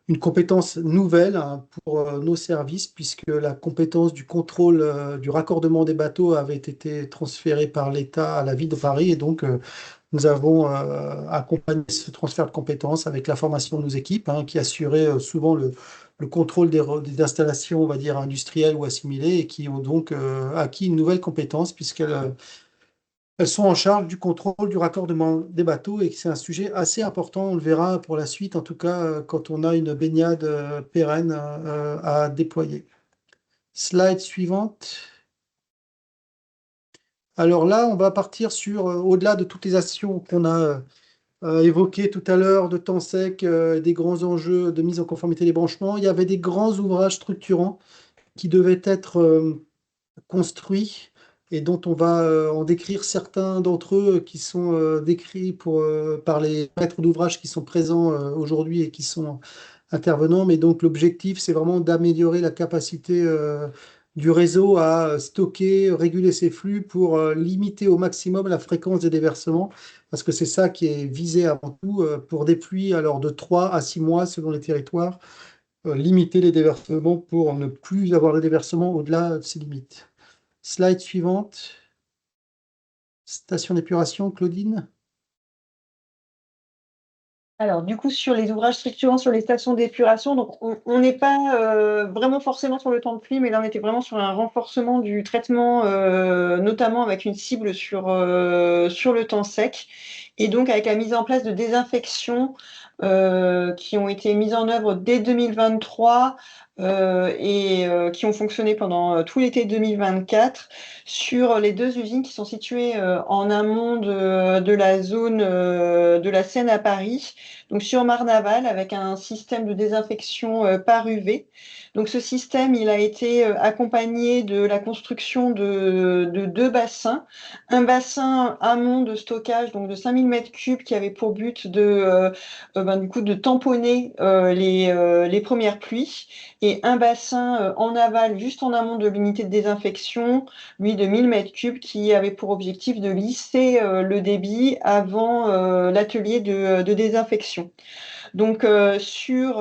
[SPEAKER 1] une compétence nouvelle hein, pour nos services, puisque la compétence du contrôle du raccordement des bateaux avait été transférée par l'État à la ville de Paris. Et donc, nous avons accompagné ce transfert de compétences avec la formation de nos équipes, hein, qui assuraient souvent le contrôle des installations, on va dire, industrielles ou assimilées, et qui ont donc acquis une nouvelle compétence, puisqu'elles elles sont en charge du contrôle du raccordement des bateaux et que c'est un sujet assez important. On le verra pour la suite, en tout cas, quand on a une baignade pérenne à déployer. Slide suivante. Alors là, on va partir sur, au-delà de toutes les actions qu'on a évoquées tout à l'heure, de temps sec, des grands enjeux de mise en conformité des branchements, il y avait des grands ouvrages structurants qui devaient être construits et dont on va en décrire certains d'entre eux qui sont décrits par les maîtres d'ouvrage qui sont présents aujourd'hui et qui sont intervenants. Mais donc l'objectif, c'est vraiment d'améliorer la capacité du réseau à stocker, réguler ses flux pour limiter au maximum la fréquence des déversements, parce que c'est ça qui est visé avant tout pour des pluies alors de 3 à 6 mois selon les territoires, limiter les déversements pour ne plus avoir de déversements au-delà de ces limites. Slide suivante. Station d'épuration, Claudine.
[SPEAKER 2] Alors, du coup, sur les ouvrages structurants sur les stations d'épuration, donc on n'est pas vraiment forcément sur le temps de pluie, mais là, on était vraiment sur un renforcement du traitement, notamment avec une cible sur le temps sec, et donc avec la mise en place de désinfections qui ont été mises en œuvre dès 2023 et qui ont fonctionné pendant tout l'été 2024 sur les 2 usines qui sont situées en amont de la zone de la Seine à Paris, donc sur Marne-Aval, avec un système de désinfection par UV. Donc ce système, il a été accompagné de la construction de 2 bassins. Un bassin amont de stockage, donc de 5000 m3, qui avait pour but du coup, de tamponner les premières pluies, et un bassin en aval, juste en amont de l'unité de désinfection, lui de 1000 m3, qui avait pour objectif de lisser le débit avant l'atelier de désinfection. Donc sur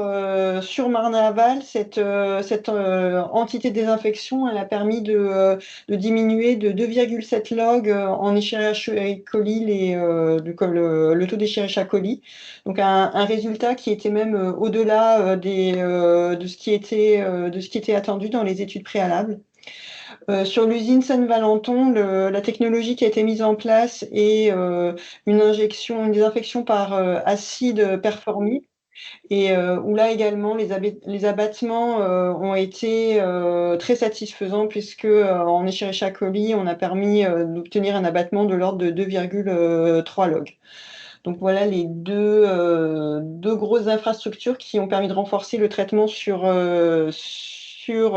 [SPEAKER 2] Marne-Aval, cette entité de désinfection, elle a permis de diminuer de 2,7 log en Escherichia coli le taux d'Escherichia coli. Donc un résultat qui était même au-delà de ce qui était attendu dans les études préalables. Sur l'usine Saint-Valenton, la technologie qui a été mise en place est une désinfection par acide performique, et où là également les abattements ont été très satisfaisants, puisque en Escherichia coli, on a permis d'obtenir un abattement de l'ordre de 2,3 log. Donc voilà les deux grosses infrastructures qui ont permis de renforcer le traitement sur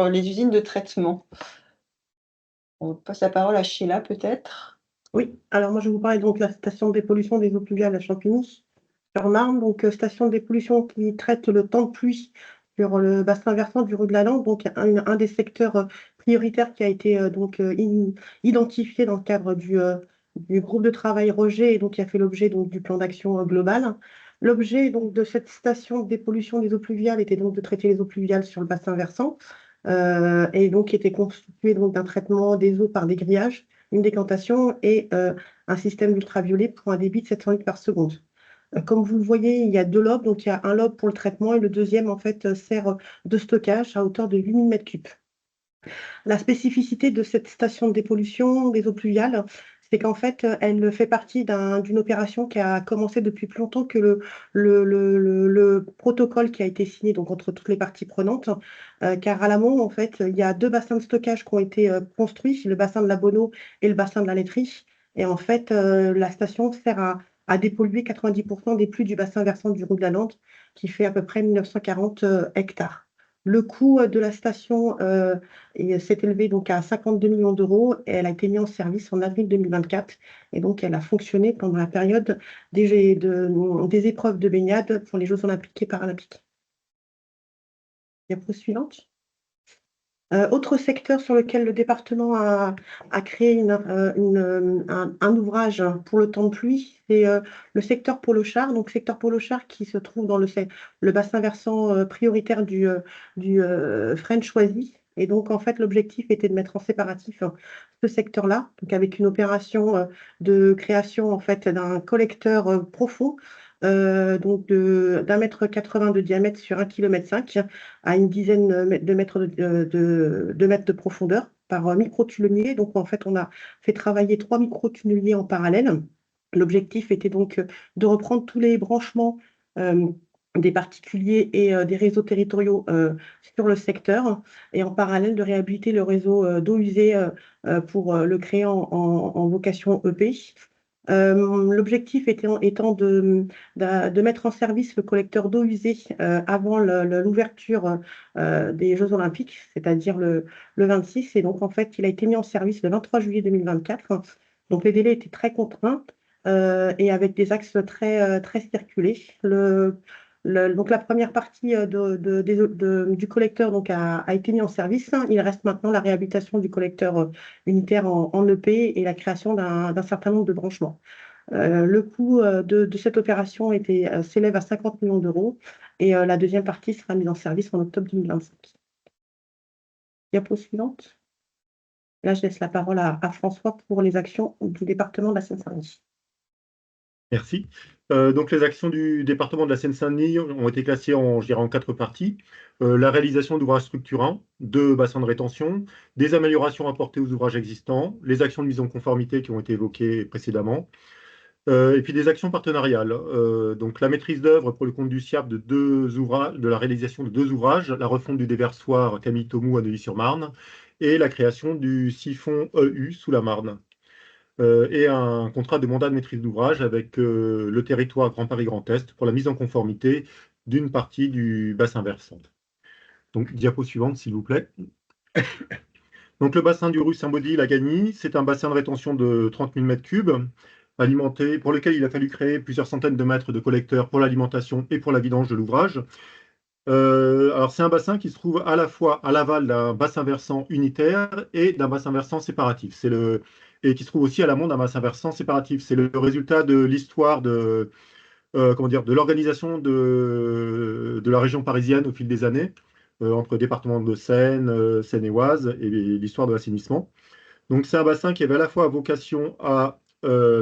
[SPEAKER 2] les usines de traitement. On passe la parole à Sheila, peut-être.
[SPEAKER 3] Oui, alors moi je vais vous parler donc de la station de dépollution des eaux pluviales à Champigny, sur Marne, donc station de dépollution qui traite le temps de pluie sur le bassin versant du Ru de la Lande, donc un des secteurs prioritaire qui a été identifié dans le cadre du groupe de travail rejet et donc qui a fait l'objet du plan d'action global. L'objet donc de cette station de dépollution des eaux pluviales était donc de traiter les eaux pluviales sur le bassin versant et donc qui était constitué donc d'un traitement des eaux par des grillages, une décantation et un système d'ultraviolet pour un débit de 700 litres par seconde. Comme vous le voyez, il y a deux lobes, donc il y a un lobe pour le traitement et le deuxième en fait sert de stockage à hauteur de 8000 m3. La spécificité de cette station de dépollution des eaux pluviales, c'est qu'en fait, elle fait partie d'une opération qui a commencé depuis plus longtemps que le protocole qui a été signé donc, entre toutes les parties prenantes, car à l'amont, en fait, il y a deux bassins de stockage qui ont été construits, le bassin de la Bonneau et le bassin de la Laiterie. Et en fait, la station sert à dépolluer 90% des pluies du bassin versant du Roux-de-la-Lande, qui fait à peu près 1940 hectares. Le coût de la station s'est élevé donc à 52 millions d'euros et elle a été mise en service en avril 2024 et donc elle a fonctionné pendant la période des épreuves de baignade pour les Jeux olympiques et paralympiques. Diapo suivante. Autre secteur sur lequel le département a créé un ouvrage pour le temps de pluie, c'est le secteur Polochar. Donc, secteur Polochar qui se trouve dans le bassin versant prioritaire du French Choisy. Et donc, en fait, l'objectif était de mettre en séparatif ce secteur-là, donc avec une opération de création en fait d'un collecteur profond donc d'un mètre 80 de diamètre sur 1,5 km à une dizaine de mètres de profondeur par micro-tunnelier. Donc en fait, on a fait travailler 3 micro-tunneliers en parallèle. L'objectif était donc de reprendre tous les branchements des particuliers et des réseaux territoriaux sur le secteur et en parallèle de réhabiliter le réseau d'eau usée pour le créer en vocation EP. L'objectif étant de mettre en service le collecteur d'eau usée avant l'ouverture des Jeux Olympiques, c'est-à-dire le 26. Et donc, en fait, il a été mis en service le 23 juillet 2024. Donc, les délais étaient très contraints et avec des axes très circulés. Donc, la première partie du collecteur donc, a été mise en service. Il reste maintenant la réhabilitation du collecteur unitaire en EP et la création d'un certain nombre de branchements. Le coût de cette opération s'élève à 50 millions d'euros et la deuxième partie sera mise en service en octobre 2025. Diapo suivante. Là, je laisse la parole à François pour les actions du département de la Seine-Saint-Denis.
[SPEAKER 5] Merci. Donc, les actions du département de la Seine-Saint-Denis ont été classées en 4 parties. La réalisation d'ouvrages structurants, de bassins de rétention, des améliorations apportées aux ouvrages existants, les actions de mise en conformité qui ont été évoquées précédemment, et puis des actions partenariales. Donc, la maîtrise d'œuvre pour le compte du SIAP de la réalisation de 2 ouvrages, la refonte du déversoir Camille Tomou à Neuilly-sur-Marne et la création du siphon EU sous la Marne. Et un contrat de mandat de maîtrise d'ouvrage avec le territoire Grand Paris Grand Est pour la mise en conformité d'une partie du bassin versant. Donc, diapo suivante, s'il vous plaît. Donc, le bassin du rue Saint-Baudile à Gagny, c'est un bassin de rétention de 30 000 m3, alimenté, pour lequel il a fallu créer plusieurs centaines de mètres de collecteurs pour l'alimentation et pour la vidange de l'ouvrage. Alors, c'est un bassin qui se trouve à la fois à l'aval d'un bassin versant unitaire et d'un bassin versant séparatif. Et qui se trouve aussi à l'amont d'un bassin versant séparatif. C'est le résultat de l'histoire de l'organisation de la région parisienne au fil des années, entre le département de Seine, Seine-et-Oise et l'histoire de l'assainissement. Donc, c'est un bassin qui avait à la fois vocation à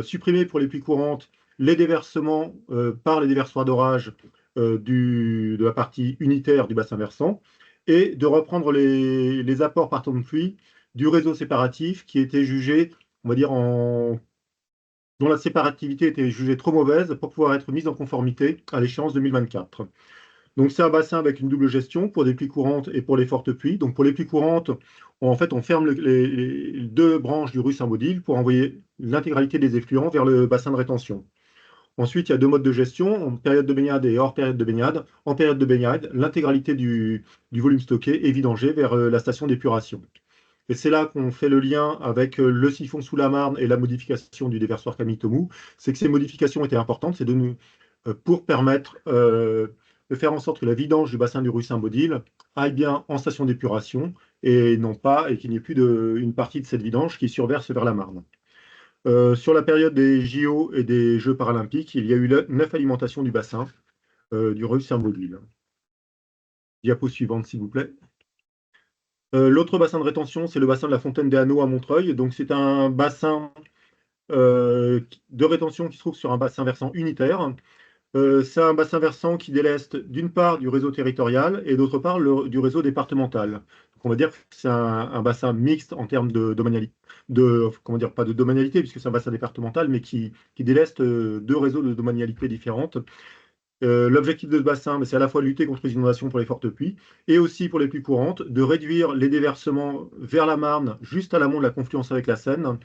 [SPEAKER 5] supprimer pour les pluies courantes les déversements par les déversoirs d'orage de la partie unitaire du bassin versant et de reprendre les apports par temps de pluie du réseau séparatif qui était jugé, on va dire, dont la séparativité était jugée trop mauvaise pour pouvoir être mise en conformité à l'échéance 2024. Donc, c'est un bassin avec une double gestion pour des pluies courantes et pour les fortes pluies. Donc, pour les pluies courantes, on ferme les 2 branches du rue Saint-Baudile pour envoyer l'intégralité des effluents vers le bassin de rétention. Ensuite, il y a 2 modes de gestion, en période de baignade et hors période de baignade. En période de baignade, l'intégralité du volume stocké est vidangée vers la station d'épuration. Et c'est là qu'on fait le lien avec le siphon sous la Marne et la modification du déversoir Camille Tomou. C'est que ces modifications étaient importantes, pour permettre de faire en sorte que la vidange du bassin du rue Saint-Baudile aille bien en station d'épuration et non pas, et qu'il n'y ait plus une partie de cette vidange qui surverse vers la Marne. Sur la période des JO et des Jeux paralympiques, il y a eu 9 alimentations du bassin du rue Saint-Baudile. Diapo suivante, s'il vous plaît. L'autre bassin de rétention, c'est le bassin de la Fontaine des Hanaux à Montreuil. Donc, c'est un bassin de rétention qui se trouve sur un bassin versant unitaire. C'est un bassin versant qui déleste d'une part du réseau territorial et d'autre part du réseau départemental. Donc, on va dire que c'est un bassin mixte en termes de domanialité, comment dire, pas de domanialité puisque c'est un bassin départemental, mais qui déleste deux réseaux de domanialité différentes. L'objectif de ce bassin, c'est à la fois de lutter contre les inondations pour les fortes pluies et aussi pour les pluies courantes, de réduire les déversements vers la Marne, juste à l'amont de la confluence avec la Seine,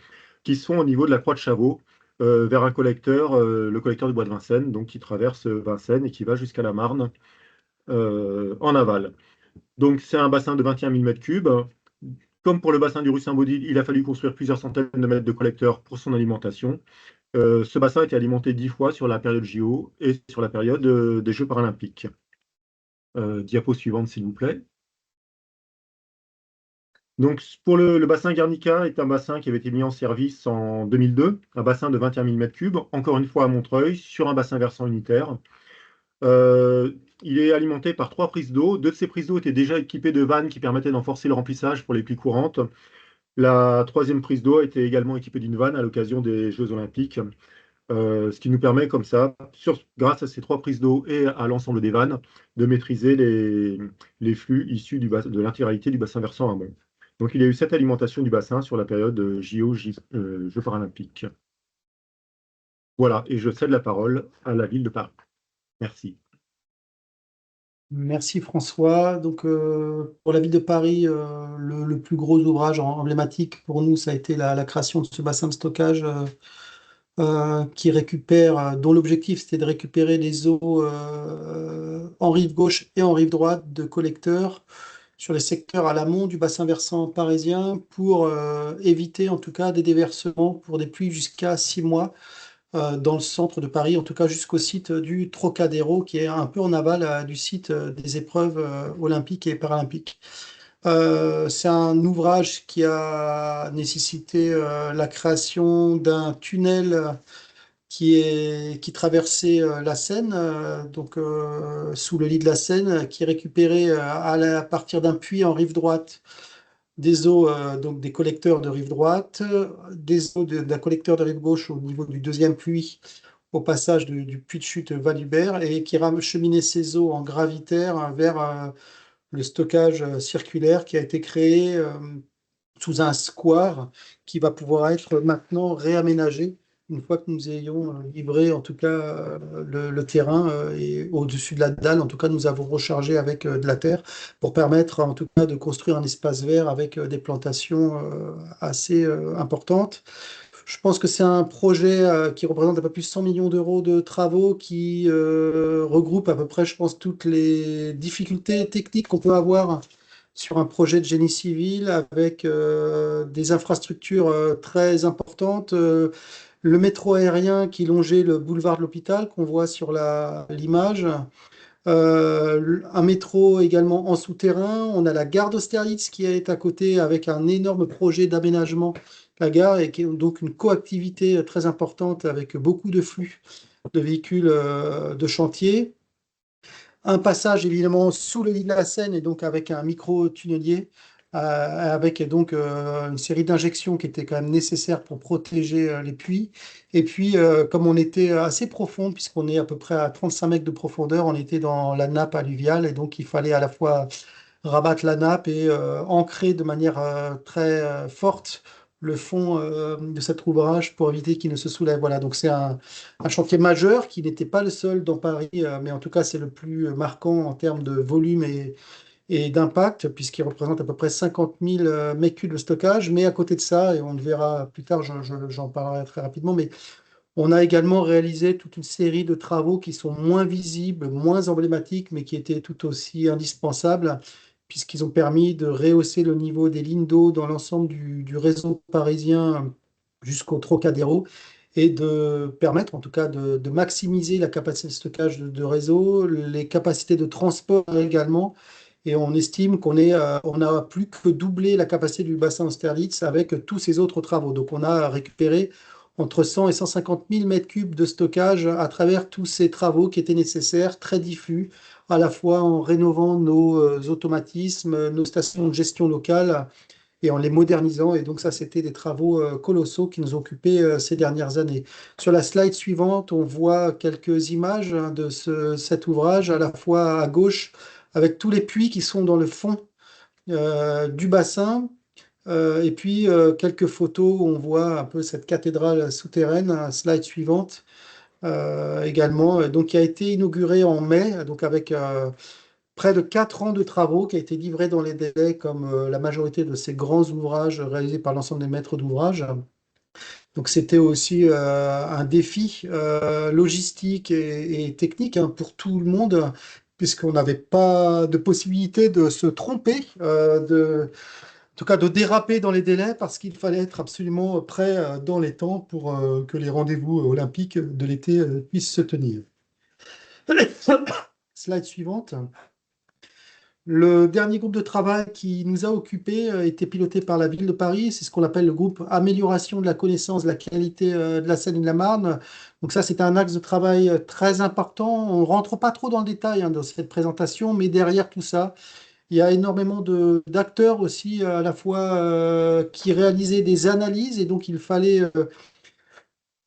[SPEAKER 5] qui sont au niveau de la Croix de Chavaux, vers un collecteur, le collecteur du bois de Vincennes, donc qui traverse Vincennes et qui va jusqu'à la Marne en aval. Donc c'est un bassin de 21 000 m3. Comme pour le bassin du rue Saint-Baudile, il a fallu construire plusieurs centaines de mètres de collecteurs pour son alimentation. Ce bassin a été alimenté 10 fois sur la période JO et sur la période des Jeux paralympiques. Diapo suivante, s'il vous plaît. Donc, pour le bassin Guernica est un bassin qui avait été mis en service en 2002, un bassin de 21 000 m3, encore une fois à Montreuil, sur un bassin versant unitaire. Il est alimenté par 3 prises d'eau. 2 de ces prises d'eau étaient déjà équipées de vannes qui permettaient d'enforcer le remplissage pour les pluies courantes. La 3e prise d'eau a été également équipée d'une vanne à l'occasion des Jeux olympiques. Ce qui nous permet comme ça, grâce à ces 3 prises d'eau et à l'ensemble des vannes, de maîtriser les flux issus de l'intégralité du bassin versant amont. Donc il y a eu cette alimentation du bassin sur la période Jeux paralympiques. Voilà, et je cède la parole à la ville de Paris. Merci.
[SPEAKER 1] Merci François. Donc, pour la ville de Paris, le plus gros ouvrage emblématique pour nous, ça a été la création de ce bassin de stockage qui récupère, dont l'objectif c'était de récupérer les eaux en rive gauche et en rive droite de collecteurs sur les secteurs à l'amont du bassin versant parisien pour éviter en tout cas des déversements pour des pluies jusqu'à 6 mois dans le centre de Paris, en tout cas jusqu'au site du Trocadéro, qui est un peu en aval du site des épreuves olympiques et paralympiques. C'est un ouvrage qui a nécessité la création d'un tunnel qui traversait la Seine, donc sous le lit de la Seine, qui récupérait à partir d'un puits en rive droite des eaux, donc des collecteurs de rive droite, des eaux d'un collecteur de rive gauche au niveau du 2e puits, au passage du puits de chute Val-Hubert, et qui cheminait ces eaux en gravitaire vers le stockage circulaire qui a été créé sous un square qui va pouvoir être maintenant réaménagé une fois que nous ayons livré en tout cas le terrain et au-dessus de la dalle, en tout cas nous avons rechargé avec de la terre pour permettre en tout cas de construire un espace vert avec des plantations assez importantes. Je pense que c'est un projet qui représente un peu plus de 100 millions d'euros de travaux qui regroupe à peu près, je pense, toutes les difficultés techniques qu'on peut avoir sur un projet de génie civil avec des infrastructures très importantes. Le métro aérien qui longeait le boulevard de l'Hôpital qu'on voit sur l'image. Un métro également en souterrain. On a la gare d'Austerlitz qui est à côté avec un énorme projet d'aménagement de la gare et qui est donc une coactivité très importante avec beaucoup de flux de véhicules de chantier. Un passage évidemment sous le lit de la Seine et donc avec un micro-tunnelier, avec donc une série d'injections qui étaient quand même nécessaires pour protéger les puits. Et puis, comme on était assez profond, puisqu'on est à peu près à 35 mètres de profondeur, on était dans la nappe alluviale et donc il fallait à la fois rabattre la nappe et ancrer de manière très forte le fond de cet ouvrage pour éviter qu'il ne se soulève. Voilà, donc c'est un chantier majeur qui n'était pas le seul dans Paris, mais en tout cas c'est le plus marquant en termes de volume et d'impact, puisqu'il représente à peu près 50 000 mètres cubes de stockage. Mais à côté de ça, et on le verra plus tard, j'en parlerai très rapidement, mais on a également réalisé toute une série de travaux qui sont moins visibles, moins emblématiques, mais qui étaient tout aussi indispensables, puisqu'ils ont permis de rehausser le niveau des lignes d'eau dans l'ensemble du réseau parisien jusqu'au Trocadéro, et de permettre en tout cas de maximiser la capacité de stockage de réseau, les capacités de transport également. Et on estime on a plus que doublé la capacité du bassin Austerlitz avec tous ces autres travaux. Donc on a récupéré entre 100 et 150 000 mètres cubes de stockage à travers tous ces travaux qui étaient nécessaires, très diffus, à la fois en rénovant nos automatismes, nos stations de gestion locale et en les modernisant. Et donc ça, c'était des travaux colossaux qui nous ont occupés ces dernières années. Sur la slide suivante, on voit quelques images de cet ouvrage, à la fois à gauche, avec tous les puits qui sont dans le fond du bassin. Et puis quelques photos où on voit un peu cette cathédrale souterraine, slide suivante également, donc qui a été inaugurée en mai, donc avec près de 4 ans de travaux qui a été livré dans les délais comme la majorité de ces grands ouvrages réalisés par l'ensemble des maîtres d'ouvrage. Donc c'était aussi un défi logistique et technique pour tout le monde, puisqu'on n'avait pas de possibilité de se tromper, en tout cas de déraper dans les délais, parce qu'il fallait être absolument prêt dans les temps pour que les rendez-vous olympiques de l'été puissent se tenir. Slide suivante. Le dernier groupe de travail qui nous a occupés était piloté par la ville de Paris. C'est ce qu'on appelle le groupe Amélioration de la connaissance de la qualité de la Seine et de la Marne. Donc ça, c'est un axe de travail très important. On ne rentre pas trop dans le détail dans cette présentation, mais derrière tout ça, il y a énormément d'acteurs aussi à la fois qui réalisaient des analyses et donc il fallait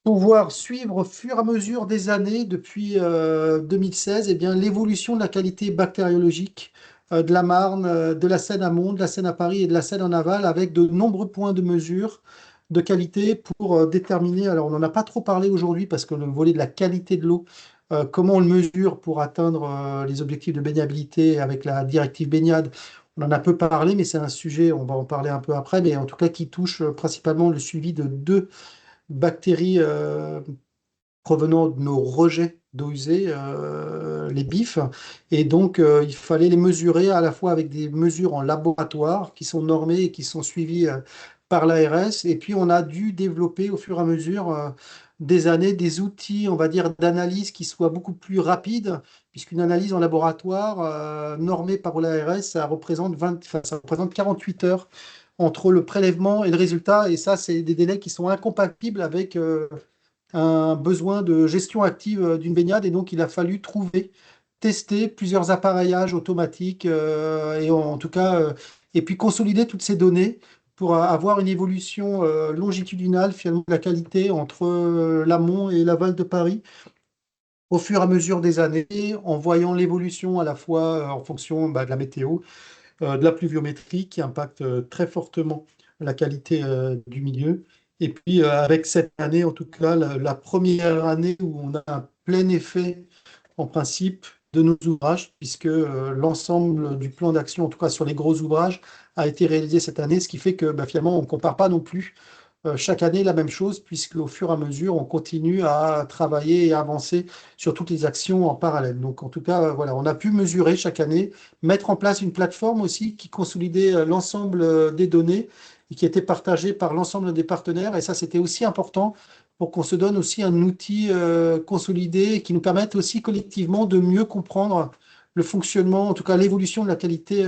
[SPEAKER 1] pouvoir suivre au fur et à mesure des années, depuis 2016, eh bien, l'évolution de la qualité bactériologique de la Marne, de la Seine amont, de la Seine à Paris et de la Seine en aval, avec de nombreux points de mesure de qualité pour déterminer, alors on n'en a pas trop parlé aujourd'hui parce que le volet de la qualité de l'eau, comment on le mesure pour atteindre les objectifs de baignabilité avec la directive baignade, on en a peu parlé, mais c'est un sujet, on va en parler un peu après, mais en tout cas qui touche principalement le suivi de deux bactéries provenant de nos rejets d'eau usée, les BIF. Et donc, il fallait les mesurer à la fois avec des mesures en laboratoire qui sont normées et qui sont suivies par l'ARS. Et puis, on a dû développer au fur et à mesure des années des outils, on va dire, d'analyse qui soient beaucoup plus rapides, puisqu'une analyse en laboratoire normée par l'ARS, ça représente 48 heures entre le prélèvement et le résultat. Et ça, c'est des délais qui sont incompatibles avec un besoin de gestion active d'une baignade. Et donc, il a fallu tester plusieurs appareillages automatiques en tout cas, et puis consolider toutes ces données pour avoir une évolution longitudinale finalement de la qualité entre l'amont et l'aval de Paris au fur et à mesure des années, en voyant l'évolution à la fois en fonction de la météo, de la pluviométrie qui impacte très fortement la qualité du milieu. Et puis avec cette année, en tout cas, la première année où on a un plein effet, en principe, de nos ouvrages, puisque l'ensemble du plan d'action, en tout cas sur les gros ouvrages, a été réalisé cette année, ce qui fait que finalement, on ne compare pas non plus chaque année la même chose, puisque au fur et à mesure, on continue à travailler et à avancer sur toutes les actions en parallèle. Donc, en tout cas, voilà, on a pu mesurer chaque année, mettre en place une plateforme aussi qui consolidait l'ensemble des données et qui était partagée par l'ensemble des partenaires. Et ça, c'était aussi important pour qu'on se donne aussi un outil consolidé qui nous permette aussi collectivement de mieux comprendre le fonctionnement, en tout cas l'évolution de la qualité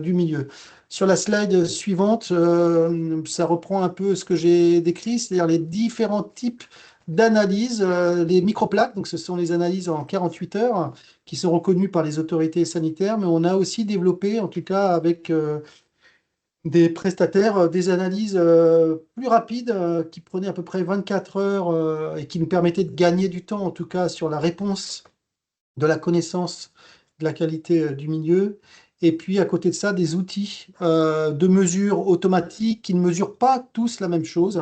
[SPEAKER 1] du milieu. Sur la slide suivante, ça reprend un peu ce que j'ai décrit, c'est-à-dire les différents types d'analyses, les microplaques, donc ce sont les analyses en 48 heures qui sont reconnues par les autorités sanitaires, mais on a aussi développé, en tout cas avec des prestataires, des analyses plus rapides qui prenaient à peu près 24 heures et qui nous permettaient de gagner du temps, en tout cas sur la réponse de la connaissance de la qualité du milieu. Et puis, à côté de ça, des outils de mesure automatique qui ne mesurent pas tous la même chose.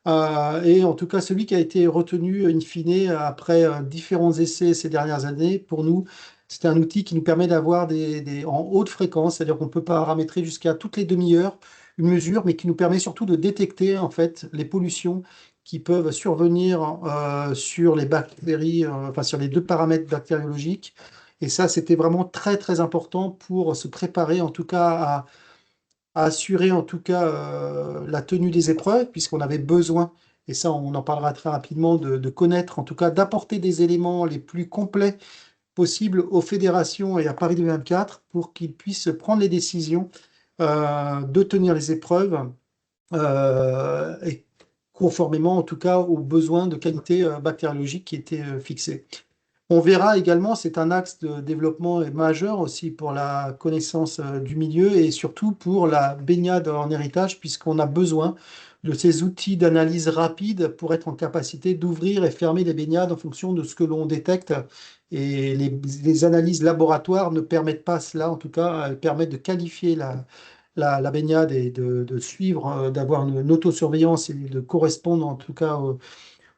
[SPEAKER 1] Et en tout cas, celui qui a été retenu, in fine, après différents essais ces dernières années, pour nous, c'est un outil qui nous permet d'avoir en haute fréquence, c'est-à-dire qu'on peut paramétrer jusqu'à toutes les demi-heures une mesure, mais qui nous permet surtout de détecter en fait les pollutions qui peuvent survenir sur les bactéries, enfin sur les deux paramètres bactériologiques. Et ça, c'était vraiment très très important pour se préparer en tout cas à assurer en tout cas la tenue des épreuves, puisqu'on avait besoin et ça on en parlera très rapidement, de connaître, en tout cas d'apporter des éléments les plus complets possibles aux fédérations et à Paris 2024 pour qu'ils puissent prendre les décisions de tenir les épreuves et conformément en tout cas aux besoins de qualité bactériologique qui étaient fixés. On verra également, c'est un axe de développement majeur aussi pour la connaissance du milieu et surtout pour la baignade en héritage, puisqu'on a besoin de ces outils d'analyse rapide pour être en capacité d'ouvrir et fermer les baignades en fonction de ce que l'on détecte. Et les analyses laboratoires ne permettent pas cela, en tout cas, elles permettent de qualifier la baignade et de suivre, d'avoir une autosurveillance et de correspondre en tout cas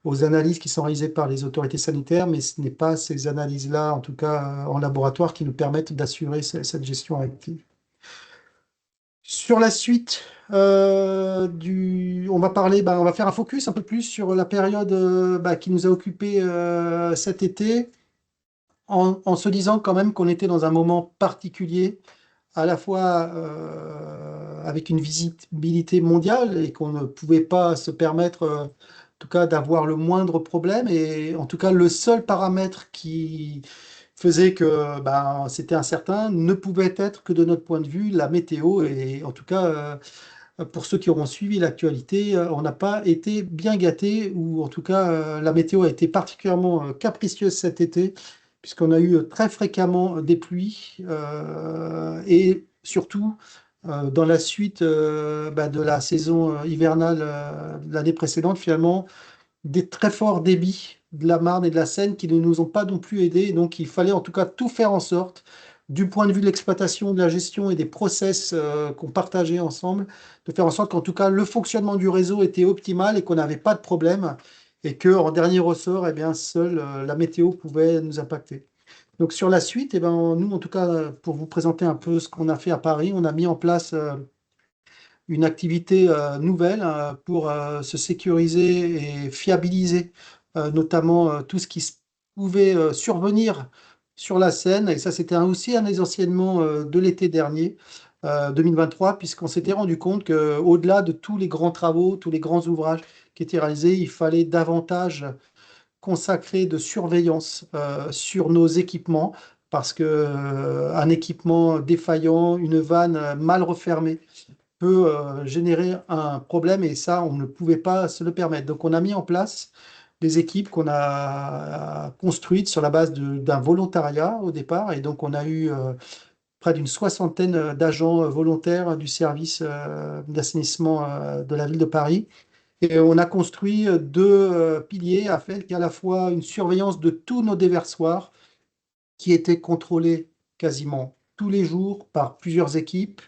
[SPEAKER 1] aux analyses qui sont réalisées par les autorités sanitaires, mais ce n'est pas ces analyses-là, en tout cas en laboratoire, qui nous permettent d'assurer cette gestion active. Sur la suite, on va parler, on va faire un focus un peu plus sur la période qui nous a occupé cet été, en se disant quand même qu'on était dans un moment particulier, à la fois avec une visibilité mondiale et qu'on ne pouvait pas se permettre, en tout cas, d'avoir le moindre problème. Et en tout cas, le seul paramètre qui faisait que c'était incertain ne pouvait être que de notre point de vue la météo. Et en tout cas, pour ceux qui auront suivi l'actualité, on n'a pas été bien gâtés, ou en tout cas, la météo a été particulièrement capricieuse cet été, puisqu'on a eu très fréquemment des pluies et surtout dans la suite de la saison hivernale de l'année précédente, finalement, des très forts débits de la Marne et de la Seine qui ne nous ont pas non plus aidés. Et donc, il fallait en tout cas tout faire en sorte, du point de vue de l'exploitation, de la gestion et des process qu'on partageait ensemble, de faire en sorte qu'en tout cas le fonctionnement du réseau était optimal et qu'on n'avait pas de problème et qu'en dernier ressort, eh bien, seule la météo pouvait nous impacter. Donc sur la suite, eh ben, nous, en tout cas, pour vous présenter un peu ce qu'on a fait à Paris, on a mis en place une activité nouvelle pour se sécuriser et fiabiliser notamment tout ce qui pouvait survenir sur la Seine. Et ça, c'était aussi un des enseignements de l'été dernier, 2023, puisqu'on s'était rendu compte qu'au-delà de tous les grands travaux, tous les grands ouvrages qui étaient réalisés, il fallait davantage consacrer de surveillance sur nos équipements, parce que un équipement défaillant, une vanne mal refermée, peut générer un problème, et ça, on ne pouvait pas se le permettre. Donc, on a mis en place des équipes qu'on a construites sur la base d'un volontariat au départ, et donc on a eu près d'une soixantaine d'agents volontaires du service d'assainissement de la ville de Paris. Et on a construit deux piliers à faire, qui est à la fois une surveillance de tous nos déversoirs, qui étaient contrôlés quasiment tous les jours par plusieurs équipes,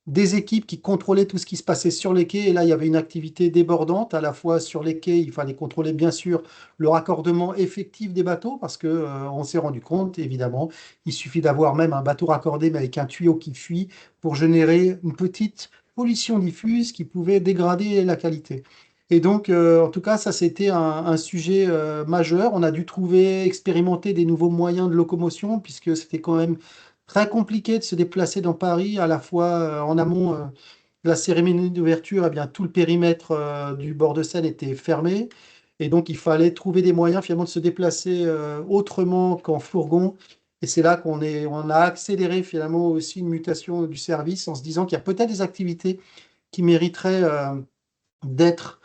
[SPEAKER 1] des équipes qui contrôlaient tout ce qui se passait sur les quais. Et là, il y avait une activité débordante. À la fois sur les quais, il fallait contrôler bien sûr le raccordement effectif des bateaux, parce que on s'est rendu compte, évidemment, il suffit d'avoir même un bateau raccordé, mais avec un tuyau qui fuit, pour générer une petite pollution diffuse qui pouvait dégrader la qualité. Et donc, en tout cas, ça, c'était un sujet majeur. On a dû trouver, expérimenter des nouveaux moyens de locomotion, puisque c'était quand même très compliqué de se déplacer dans Paris, à la fois en amont de la cérémonie d'ouverture, eh bien, tout le périmètre du bord de Seine était fermé. Et donc, il fallait trouver des moyens finalement de se déplacer autrement qu'en fourgon. Et c'est là on a accéléré finalement aussi une mutation du service, en se disant qu'il y a peut-être des activités qui mériteraient d'être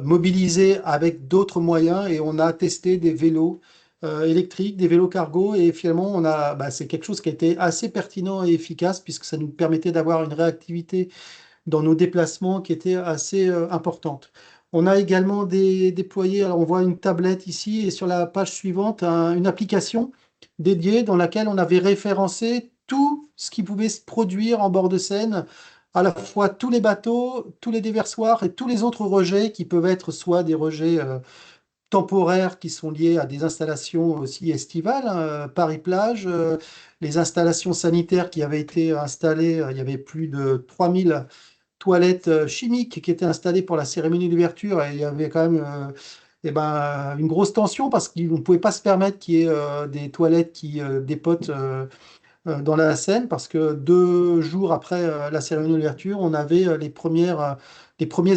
[SPEAKER 1] mobilisées avec d'autres moyens. Et on a testé des vélos électriques, des vélos cargo, et finalement c'est quelque chose qui a été assez pertinent et efficace, puisque ça nous permettait d'avoir une réactivité dans nos déplacements qui était assez importante. On a également déployé, alors on voit une tablette ici, et sur la page suivante, une application dédiée dans laquelle on avait référencé tout ce qui pouvait se produire en bord de Seine, à la fois tous les bateaux, tous les déversoirs et tous les autres rejets qui peuvent être soit des rejets temporaires qui sont liés à des installations aussi estivales, Paris-Plage, les installations sanitaires qui avaient été installées, il y avait plus de 3000 toilettes chimiques qui étaient installées pour la cérémonie d'ouverture, et il y avait quand même une grosse tension, parce qu'on ne pouvait pas se permettre qu'il y ait des toilettes qui dépotent dans la scène parce que 2 jours après la cérémonie d'ouverture, on avait les premiers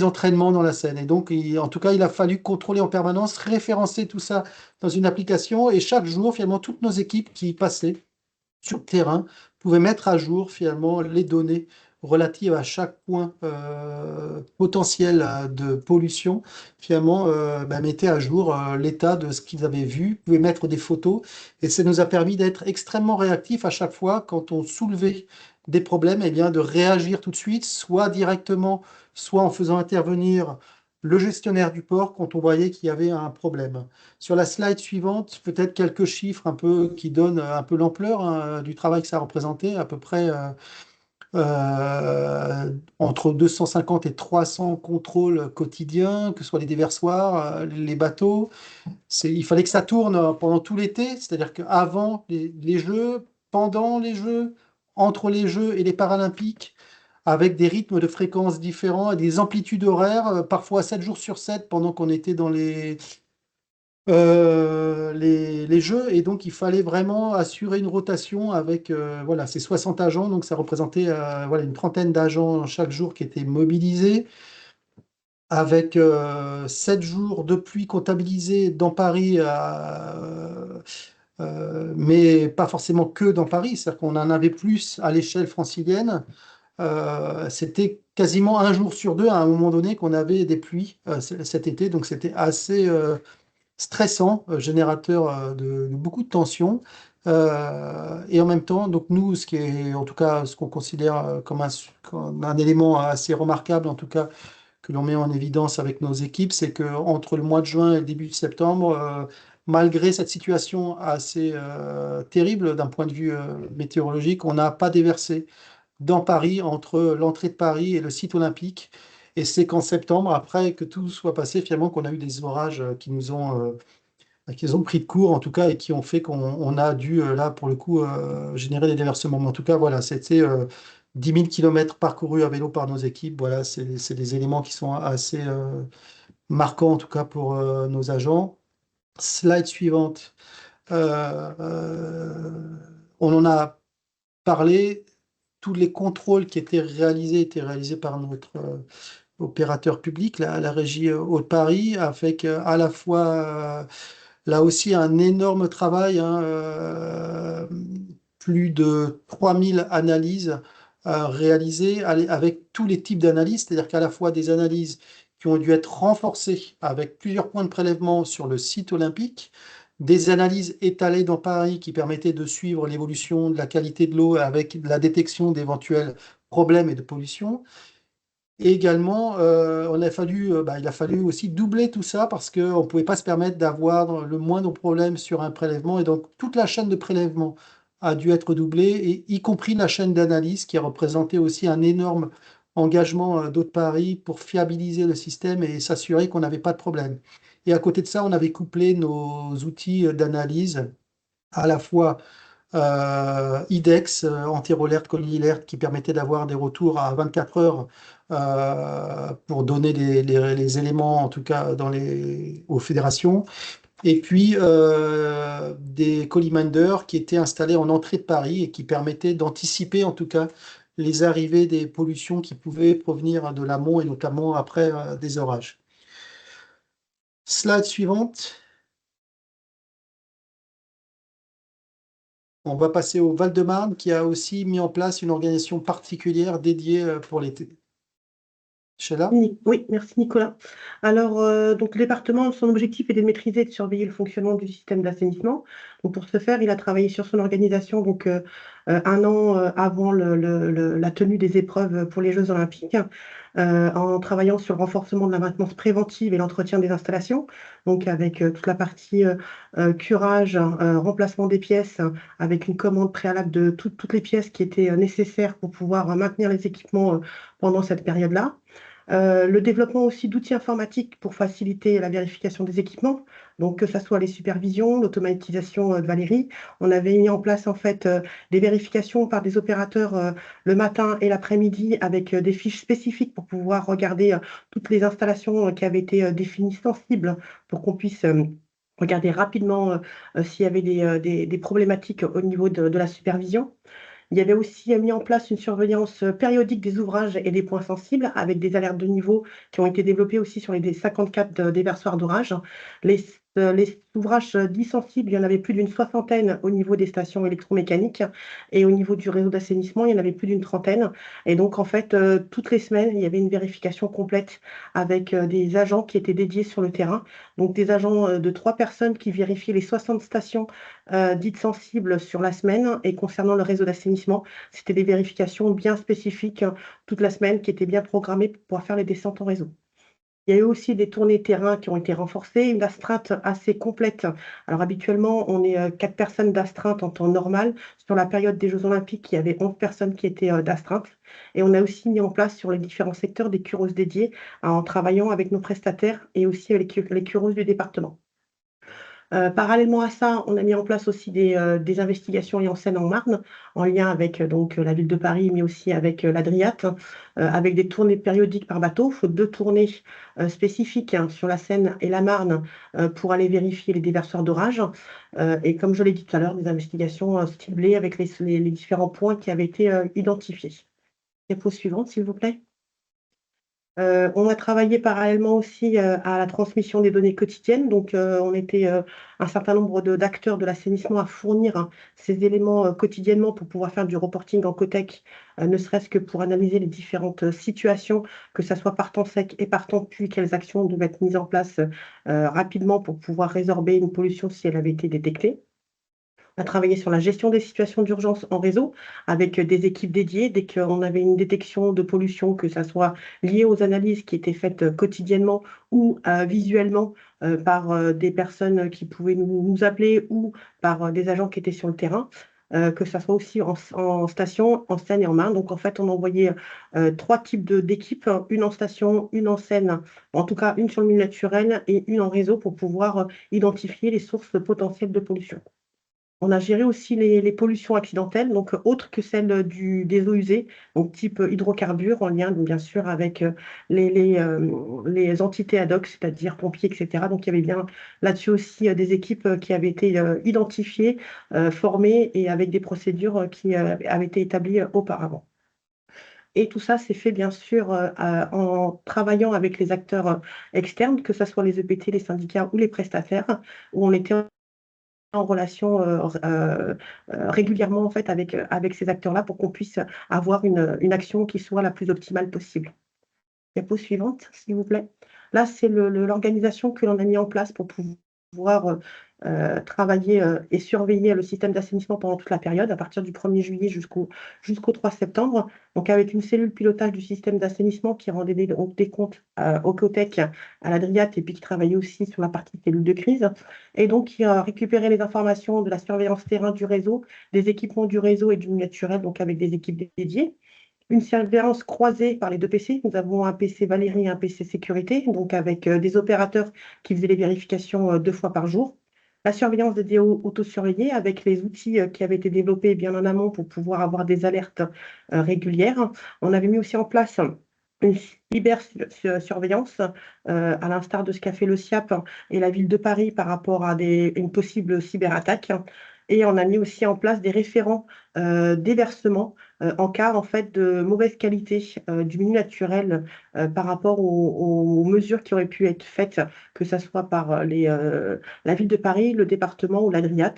[SPEAKER 1] entraînements dans la scène. Et donc, en tout cas, il a fallu contrôler en permanence, référencer tout ça dans une application. Et chaque jour, finalement, toutes nos équipes qui passaient sur le terrain pouvaient mettre à jour finalement les données relatives à chaque point potentiel de pollution, finalement mettaient à jour l'état de ce qu'ils avaient vu, pouvaient mettre des photos, et ça nous a permis d'être extrêmement réactifs à chaque fois quand on soulevait des problèmes, et bien de réagir tout de suite, soit directement, soit en faisant intervenir le gestionnaire du port quand on voyait qu'il y avait un problème. Sur la slide suivante, peut-être quelques chiffres un peu qui donnent un peu l'ampleur hein, du travail que ça représentait, à peu près entre 250 et 300 contrôles quotidiens, que ce soit les déversoirs, les bateaux. Il fallait que ça tourne pendant tout l'été, c'est-à-dire qu'avant les Jeux, pendant les Jeux, entre les Jeux et les Paralympiques, avec des rythmes de fréquences différents et des amplitudes horaires, parfois 7 jours sur 7 pendant qu'on était dans les jeux, et donc il fallait vraiment assurer une rotation avec voilà, ces 60 agents, donc ça représentait voilà, une trentaine d'agents chaque jour qui étaient mobilisés, avec 7 jours de pluie comptabilisés dans Paris, mais pas forcément que dans Paris, c'est-à-dire qu'on en avait plus à l'échelle francilienne. C'était quasiment un jour sur deux à un moment donné qu'on avait des pluies cet été, donc c'était assez stressant, générateur de beaucoup de tensions. Et en même temps, donc nous, ce qui est en tout cas ce qu'on considère comme un élément assez remarquable, en tout cas que l'on met en évidence avec nos équipes, c'est que entre le mois de juin et le début de septembre, malgré cette situation assez terrible d'un point de vue météorologique, on n'a pas déversé dans Paris, entre l'entrée de Paris et le site olympique. Et c'est qu'en septembre, après que tout soit passé, finalement, qu'on a eu des orages qui ont pris de court, en tout cas, et qui ont fait qu'on a dû, là, pour le coup, générer des déversements. Mais en tout cas, voilà, c'était 10 000 km parcourus à vélo par nos équipes. Voilà, c'est des éléments qui sont assez marquants, en tout cas, pour nos agents. Slide suivante. On en a parlé. Tous les contrôles qui étaient réalisés par notre opérateur public, la régie Haute-Paris, avec à la fois là aussi un énorme travail, hein, plus de 3000 analyses réalisées avec tous les types d'analyses, c'est-à-dire qu'à la fois des analyses qui ont dû être renforcées avec plusieurs points de prélèvement sur le site olympique, des analyses étalées dans Paris qui permettaient de suivre l'évolution de la qualité de l'eau avec la détection d'éventuels problèmes et de pollution. Et également, il a fallu aussi doubler tout ça parce qu'on ne pouvait pas se permettre d'avoir le moindre problème sur un prélèvement. Et donc, toute la chaîne de prélèvement a dû être doublée, et y compris la chaîne d'analyse qui a représenté aussi un énorme engagement d'Eau de Paris pour fiabiliser le système et s'assurer qu'on n'avait pas de problème. Et à côté de ça, on avait couplé nos outils d'analyse à la fois IDEX, anti-alerte, colli-alerte, qui permettait d'avoir des retours à 24 heures pour donner les éléments, en tout cas aux fédérations. Et puis des collimanders qui étaient installés en entrée de Paris et qui permettaient d'anticiper, en tout cas, les arrivées des pollutions qui pouvaient provenir de l'amont et notamment après des orages. Slide suivante. On va passer au Val-de-Marne qui a aussi mis en place une organisation particulière dédiée pour l'été. Sheila?
[SPEAKER 3] Oui, merci Nicolas. Alors, donc, le département, son objectif est de maîtriser et de surveiller le fonctionnement du système d'assainissement. Donc, pour ce faire, il a travaillé sur son organisation donc, un an avant la tenue des épreuves pour les Jeux Olympiques, en travaillant sur le renforcement de la maintenance préventive et l'entretien des installations, donc avec toute la partie curage, remplacement des pièces, avec une commande préalable de toutes les pièces qui étaient nécessaires pour pouvoir maintenir les équipements pendant cette période-là. Le développement aussi d'outils informatiques pour faciliter la vérification des équipements, donc que ce soit les supervisions, l'automatisation de Valérie. On avait mis en place en fait des vérifications par des opérateurs le matin et l'après-midi avec des fiches spécifiques pour pouvoir regarder toutes les installations qui avaient été définies sensibles pour qu'on puisse regarder rapidement s'il y avait des problématiques au niveau de la supervision. Il y avait aussi mis en place une surveillance périodique des ouvrages et des points sensibles avec des alertes de niveau qui ont été développées aussi sur les 54 déversoirs d'orage. Les ouvrages dits sensibles, il y en avait plus d'une soixantaine au niveau des stations électromécaniques et au niveau du réseau d'assainissement, il y en avait plus d'une trentaine. Et donc, en fait, toutes les semaines, il y avait une vérification complète avec des agents qui étaient dédiés sur le terrain. Donc, des agents de 3 personnes qui vérifiaient les 60 stations dites sensibles sur la semaine. Et concernant le réseau d'assainissement, c'était des vérifications bien spécifiques toute la semaine qui étaient bien programmées pour pouvoir faire les descentes en réseau. Il y a eu aussi des tournées terrain qui ont été renforcées, une astreinte assez complète. Alors habituellement, on est 4 personnes d'astreinte en temps normal. Sur la période des Jeux Olympiques, il y avait 11 personnes qui étaient d'astreinte. Et on a aussi mis en place sur les différents secteurs des curos dédiés en travaillant avec nos prestataires et aussi avec les curos du département. Parallèlement à ça, on a mis en place aussi des investigations en Seine-et-Marne, en lien avec donc la ville de Paris, mais aussi avec l'Adriat, avec des tournées périodiques par bateau, 2 tournées spécifiques sur la Seine et la Marne pour aller vérifier les déversoirs d'orage. Et comme je l'ai dit tout à l'heure, des investigations ciblées avec les différents points qui avaient été identifiés. Diapo suivante, s'il vous plaît. On a travaillé parallèlement aussi à la transmission des données quotidiennes. Donc, on était un certain nombre d'acteurs de l'assainissement à fournir ces éléments quotidiennement pour pouvoir faire du reporting en Cotec, ne serait-ce que pour analyser les différentes situations, que ce soit par temps sec et par temps pluie, quelles actions devaient être mises en place rapidement pour pouvoir résorber une pollution si elle avait été détectée. On a travaillé sur la gestion des situations d'urgence en réseau avec des équipes dédiées. Dès qu'on avait une détection de pollution, que ça soit lié aux analyses qui étaient faites quotidiennement ou visuellement par des personnes qui pouvaient nous appeler ou par des agents qui étaient sur le terrain, que ça soit aussi en station, en Seine et en Marne. Donc en fait, on envoyait 3 types d'équipes, une en station, une en Seine, en tout cas une sur le milieu naturel et une en réseau pour pouvoir identifier les sources potentielles de pollution. On a géré aussi les pollutions accidentelles, donc autres que celles des eaux usées, donc type hydrocarbures, en lien bien sûr avec les entités ad hoc, c'est-à-dire pompiers, etc. Donc il y avait bien là-dessus aussi des équipes qui avaient été identifiées, formées et avec des procédures qui avaient été établies auparavant. Et tout ça s'est fait bien sûr en travaillant avec les acteurs externes, que ce soit les EPT, les syndicats ou les prestataires, où on était en relation régulièrement en fait avec ces acteurs-là pour qu'on puisse avoir une action qui soit la plus optimale possible. Diapo suivante, s'il vous plaît. Là, c'est l'organisation que l'on a mis en place pour pouvoir travailler et surveiller le système d'assainissement pendant toute la période, à partir du 1er juillet jusqu'au 3 septembre. Donc, avec une cellule pilotage du système d'assainissement qui rendait des comptes au Cotec, à l'Adriat, et puis qui travaillait aussi sur la partie cellule de crise. Et donc, qui a récupéré les informations de la surveillance terrain du réseau, des équipements du réseau et du milieu naturel, donc avec des équipes dédiées. Une surveillance croisée par les 2 PC. Nous avons un PC Valérie et un PC sécurité, donc avec des opérateurs qui faisaient les vérifications 2 fois par jour. La surveillance des déos autosurveillés avec les outils qui avaient été développés bien en amont pour pouvoir avoir des alertes régulières. On avait mis aussi en place une cybersurveillance, à l'instar de ce qu'a fait le SIAP et la ville de Paris par rapport à une possible cyberattaque. Et on a mis aussi en place des référents déversement en cas en fait de mauvaise qualité du milieu naturel par rapport aux mesures qui auraient pu être faites, que ce soit par la ville de Paris, le département ou l'Adriat,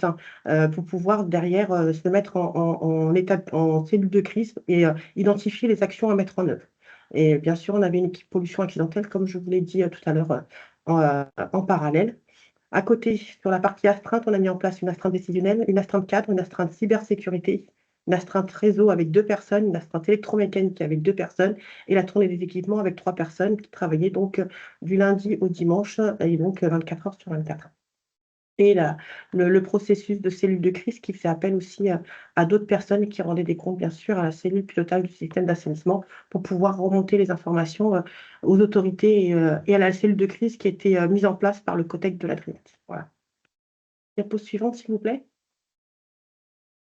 [SPEAKER 3] pour pouvoir derrière se mettre en cellule de crise et identifier les actions à mettre en œuvre. Et bien sûr, on avait une équipe pollution accidentelle, comme je vous l'ai dit tout à l'heure, en parallèle. À côté, sur la partie astreinte, on a mis en place une astreinte décisionnelle, une astreinte cadre, une astreinte cybersécurité, une astreinte réseau avec 2 personnes, une astreinte électromécanique avec 2 personnes, et la tournée des équipements avec 3 personnes qui travaillaient donc du lundi au dimanche, et donc 24 heures sur 24. Et le processus de cellule de crise qui fait appel aussi à d'autres personnes qui rendaient des comptes, bien sûr, à la cellule pilotage du système d'assainissement pour pouvoir remonter les informations aux autorités et à la cellule de crise qui a été mise en place par le Cotec de l'Adriat. Voilà. Diapo suivante, s'il vous plaît.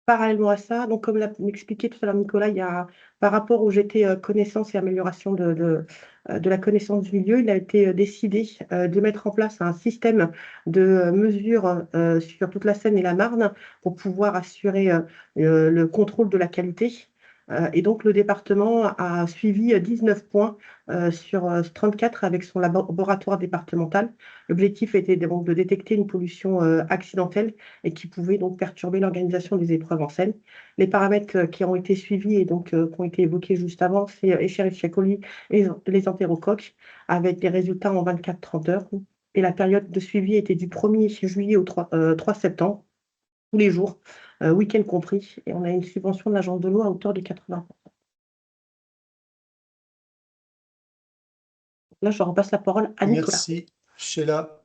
[SPEAKER 3] Parallèlement à ça, donc comme l'a expliqué tout à l'heure Nicolas, il y a, par rapport au GT connaissance et amélioration de la connaissance du milieu, il a été décidé de mettre en place un système de mesure sur toute la Seine et la Marne pour pouvoir assurer le contrôle de la qualité. Et donc le département a suivi 19 points sur 34 avec son laboratoire départemental. L'objectif était donc de détecter une pollution accidentelle et qui pouvait donc perturber l'organisation des épreuves en scène. Les paramètres qui ont été suivis et donc qui ont été évoqués juste avant, c'est Escherichia coli et les entérocoques, avec des résultats en 24-30 heures. Et la période de suivi était du 1er juillet au 3 septembre, tous les jours, week-end compris. Et on a une subvention de l'Agence de l'eau à hauteur de 80%. Là, je repasse la parole à Nicolas.
[SPEAKER 1] Merci, Sheila.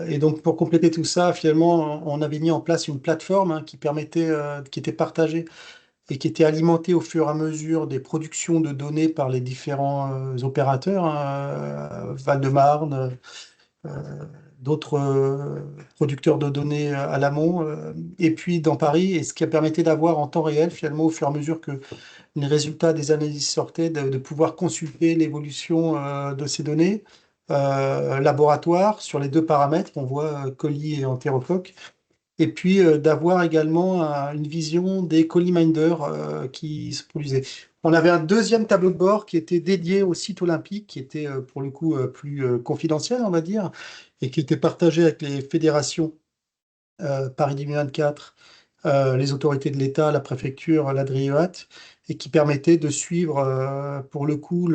[SPEAKER 1] Et donc, pour compléter tout ça, finalement, on avait mis en place une plateforme qui permettait, qui était partagée et qui était alimentée au fur et à mesure des productions de données par les différents opérateurs, Val-de-Marne, d'autres producteurs de données à l'amont, et puis dans Paris, et ce qui a permettait d'avoir en temps réel, finalement, au fur et à mesure que les résultats des analyses sortaient, de pouvoir consulter l'évolution de ces données laboratoire sur les deux paramètres, on voit colis et entérocoque, et puis d'avoir également une vision des coliminders qui se produisaient. On avait un deuxième tableau de bord qui était dédié au site olympique, qui était pour le coup plus confidentiel, on va dire, et qui était partagé avec les fédérations Paris 2024, les autorités de l'État, la préfecture, la DRIEAT, et qui permettait de suivre pour le coup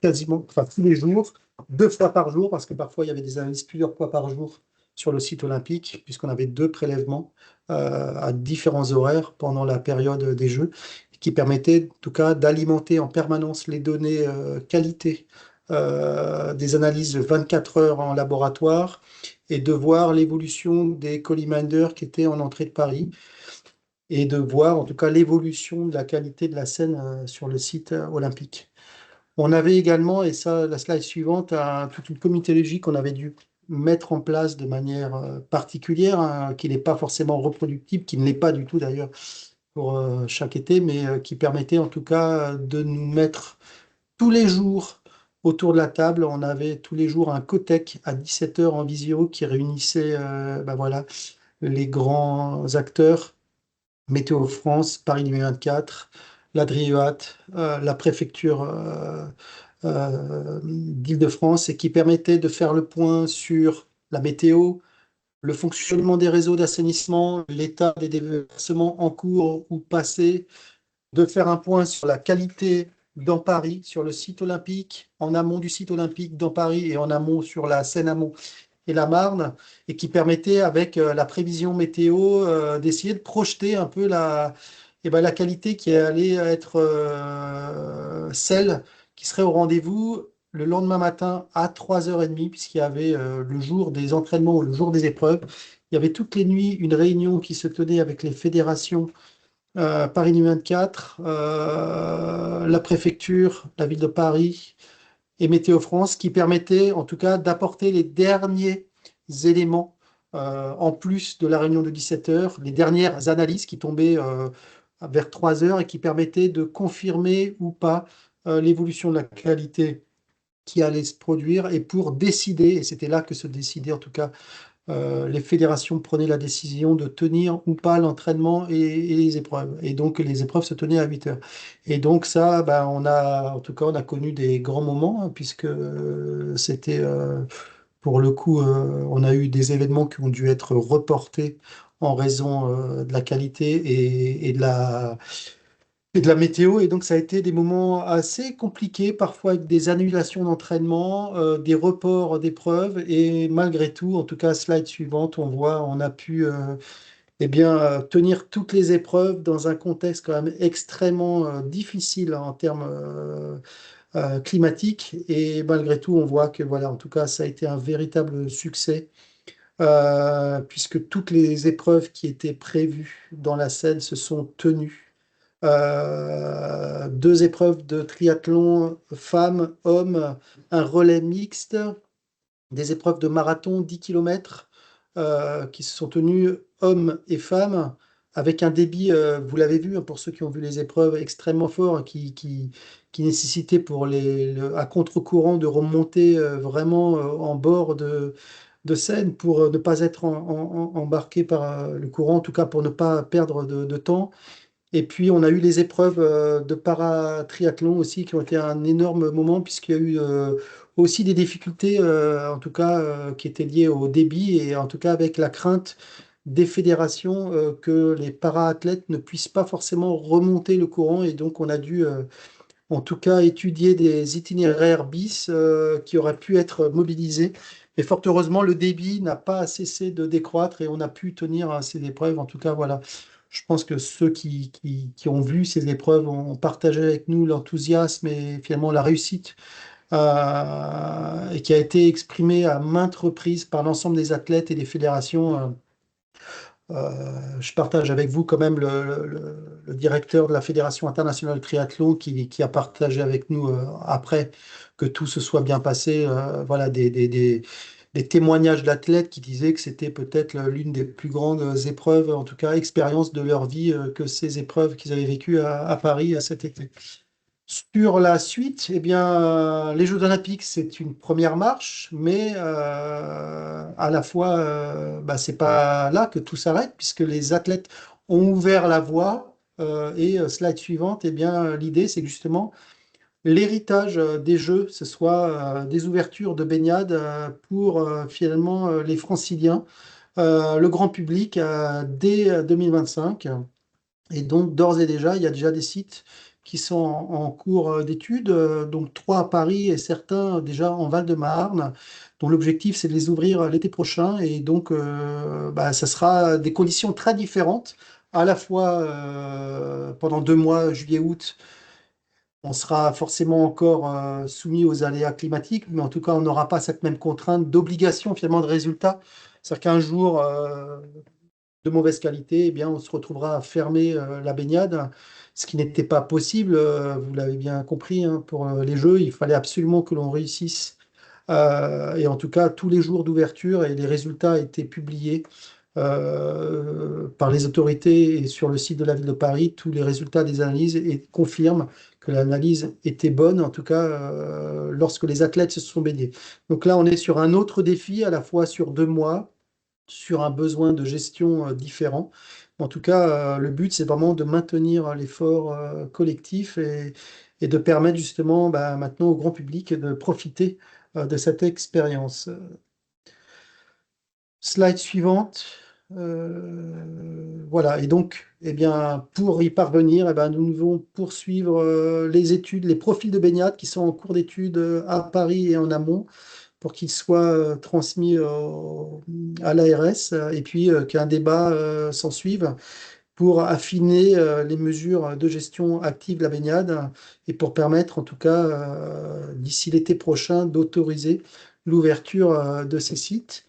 [SPEAKER 1] quasiment, enfin tous les jours, 2 fois par jour, parce que parfois il y avait des analyses plusieurs fois par jour sur le site olympique, puisqu'on avait 2 prélèvements à différents horaires pendant la période des Jeux, qui permettaient en tout cas d'alimenter en permanence les données qualité des analyses 24 heures en laboratoire et de voir l'évolution des coliminders qui étaient en entrée de Paris et de voir en tout cas l'évolution de la qualité de la scène sur le site olympique. On avait également, et ça, la slide suivante, toute une comitologie qu'on avait dû mettre en place de manière particulière, qui n'est pas forcément reproductible, qui ne l'est pas du tout d'ailleurs pour chaque été, mais qui permettait en tout cas de nous mettre tous les jours autour de la table. On avait tous les jours un COTEC à 17 heures en visio qui réunissait voilà, les grands acteurs, Météo France, Paris 2024, la DRIEAT, la préfecture d'Île-de-France, et qui permettait de faire le point sur la météo, le fonctionnement des réseaux d'assainissement, l'état des déversements en cours ou passés, de faire un point sur la qualité dans Paris, sur le site olympique, en amont du site olympique dans Paris et en amont sur la Seine-Amont et la Marne, et qui permettait, avec la prévision météo, d'essayer de projeter un peu la qualité qui allait être celle qui serait au rendez-vous le lendemain matin à 3h30, puisqu'il y avait le jour des entraînements ou le jour des épreuves. Il y avait toutes les nuits une réunion qui se tenait avec les fédérations Paris 24, la préfecture, la ville de Paris et Météo France, qui permettait en tout cas d'apporter les derniers éléments en plus de la réunion de 17 heures, les dernières analyses qui tombaient vers 3 heures et qui permettaient de confirmer ou pas l'évolution de la qualité qui allait se produire, et pour décider, et c'était là que se décidait en tout cas les fédérations prenaient la décision de tenir ou pas l'entraînement et les épreuves. Et donc, les épreuves se tenaient à 8 heures. Et donc, ça, en tout cas, on a connu des grands moments, puisque c'était, pour le coup, on a eu des événements qui ont dû être reportés en raison de la qualité et de la météo. Et donc, ça a été des moments assez compliqués, parfois avec des annulations d'entraînement, des reports d'épreuves. Et malgré tout, en tout cas, slide suivante, on voit, on a pu tenir toutes les épreuves dans un contexte quand même extrêmement difficile en termes climatiques. Et malgré tout, on voit que, voilà, en tout cas, ça a été un véritable succès. Puisque toutes les épreuves qui étaient prévues dans la Seine se sont tenues. 2 épreuves de triathlon femmes, hommes, un relais mixte, des épreuves de marathon 10 km, qui se sont tenus, hommes et femmes, avec un débit, vous l'avez vu, hein, pour ceux qui ont vu les épreuves, extrêmement fort, qui nécessitait à contre-courant de remonter vraiment en bord de Seine pour ne pas être embarqué par le courant, en tout cas pour ne pas perdre de temps. Et puis, on a eu les épreuves de paratriathlon aussi, qui ont été un énorme moment, puisqu'il y a eu aussi des difficultés, en tout cas, qui étaient liées au débit, et en tout cas avec la crainte des fédérations que les para-athlètes ne puissent pas forcément remonter le courant. Et donc, on a dû, en tout cas, étudier des itinéraires bis qui auraient pu être mobilisés. Mais fort heureusement, le débit n'a pas cessé de décroître et on a pu tenir à ces épreuves. En tout cas, voilà. Je pense que ceux qui ont vu ces épreuves ont partagé avec nous l'enthousiasme et finalement la réussite et qui a été exprimée à maintes reprises par l'ensemble des athlètes et des fédérations. Je partage avec vous quand même le directeur de la Fédération internationale de triathlon qui a partagé avec nous après que tout se soit bien passé. Voilà, des témoignages d'athlètes qui disaient que c'était peut-être l'une des plus grandes épreuves, en tout cas expériences de leur vie, que ces épreuves qu'ils avaient vécues à Paris cet été. Sur la suite, eh bien, les Jeux Olympiques, c'est une première marche, mais à la fois, bah, c'est pas là que tout s'arrête, puisque les athlètes ont ouvert la voie. Slide suivante, eh bien, l'idée, c'est que justement, l'héritage des Jeux, ce soit des ouvertures de baignade pour finalement les franciliens, le grand public, dès 2025. Et donc, d'ores et déjà, il y a déjà des sites qui sont en cours d'étude, donc 3 à Paris et certains déjà en Val-de-Marne, dont l'objectif c'est de les ouvrir l'été prochain. Et donc, bah, ça sera des conditions très différentes, à la fois pendant 2 mois, juillet-août, on sera forcément encore soumis aux aléas climatiques, mais en tout cas, on n'aura pas cette même contrainte d'obligation finalement de résultat. C'est-à-dire qu'un jour, de mauvaise qualité, eh bien, on se retrouvera à fermer la baignade, ce qui n'était pas possible. Vous l'avez bien compris, hein, pour les Jeux, il fallait absolument que l'on réussisse. Et en tout cas, tous les jours d'ouverture et les résultats étaient publiés par les autorités et sur le site de la ville de Paris. Tous les résultats des analyses et confirment que l'analyse était bonne, en tout cas lorsque les athlètes se sont baignés. Donc là, on est sur un autre défi, à la fois sur 2 mois, sur un besoin de gestion différent. En tout cas, le but, c'est vraiment de maintenir l'effort collectif et de permettre justement bah, maintenant au grand public de profiter de cette expérience. Slide suivante. Voilà, et donc, eh bien, pour y parvenir, eh ben, nous devons poursuivre les études, les profils de baignade qui sont en cours d'études à Paris et en amont pour qu'ils soient transmis à l'ARS et puis qu'un débat s'ensuive pour affiner les mesures de gestion active de la baignade et pour permettre en tout cas d'ici l'été prochain d'autoriser l'ouverture de ces sites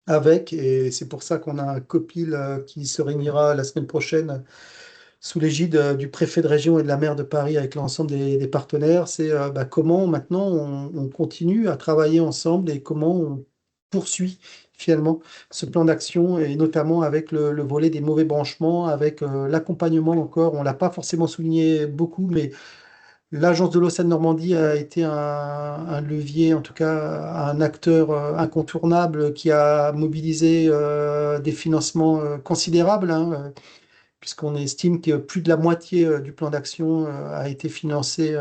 [SPEAKER 1] avec, et c'est pour ça qu'on a un COPIL qui se réunira la semaine prochaine sous l'égide du préfet de région et de la maire de Paris avec l'ensemble des partenaires, c'est bah, comment maintenant on continue à travailler ensemble et comment on poursuit finalement ce plan d'action et notamment avec le volet des mauvais branchements, avec l'accompagnement encore, on l'a pas forcément souligné beaucoup, mais l'agence de l'eau Seine-Normandie a été un levier, en tout cas un acteur incontournable qui a mobilisé des financements considérables, hein, puisqu'on estime que plus de la moitié du plan d'action a été financé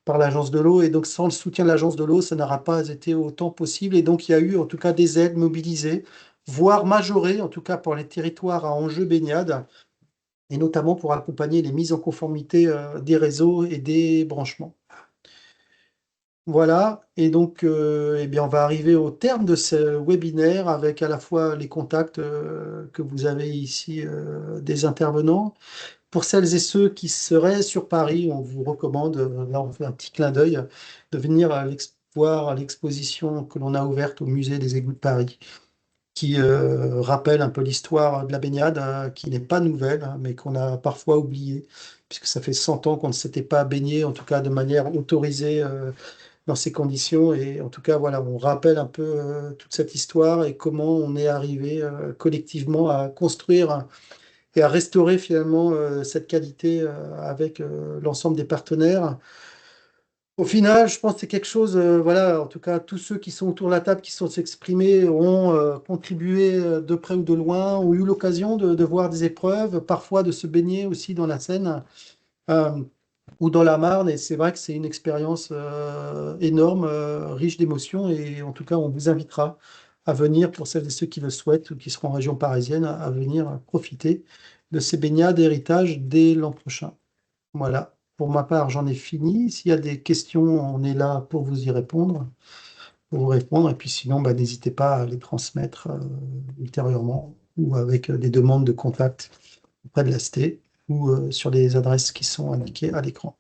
[SPEAKER 1] par l'agence de l'eau. Et donc, sans le soutien de l'agence de l'eau, ça n'aura pas été autant possible. Et donc, il y a eu en tout cas des aides mobilisées, voire majorées, en tout cas pour les territoires à enjeu baignade, et notamment pour accompagner les mises en conformité des réseaux et des branchements. Voilà, et donc eh bien, on va arriver au terme de ce webinaire avec à la fois les contacts que vous avez ici des intervenants. Pour celles et ceux qui seraient sur Paris, on vous recommande, là on fait un petit clin d'œil, de venir voir l'exposition que l'on a ouverte au musée des égouts de Paris, qui rappelle un peu l'histoire de la baignade, qui n'est pas nouvelle, hein, mais qu'on a parfois oubliée, puisque ça fait 100 ans qu'on ne s'était pas baigné, en tout cas de manière autorisée dans ces conditions. Et en tout cas, voilà, on rappelle un peu toute cette histoire et comment on est arrivé collectivement à construire et à restaurer finalement cette qualité avec l'ensemble des partenaires. Au final, je pense que c'est quelque chose, voilà, en tout cas, tous ceux qui sont autour de la table, qui sont exprimés, ont contribué de près ou de loin, ont eu l'occasion de voir des épreuves, parfois de se baigner aussi dans la Seine euh, ou dans la Marne. Et c'est vrai que c'est une expérience énorme, riche d'émotions. Et en tout cas, on vous invitera à venir, pour celles et ceux qui le souhaitent ou qui seront en région parisienne, à venir profiter de ces baignades héritage dès l'an prochain. Voilà. Pour ma part, j'en ai fini. S'il y a des questions, on est là pour vous y répondre, pour vous répondre. Et puis sinon, bah, n'hésitez pas à les transmettre ultérieurement ou avec des demandes de contact auprès de l'AST ou sur les adresses qui sont indiquées à l'écran.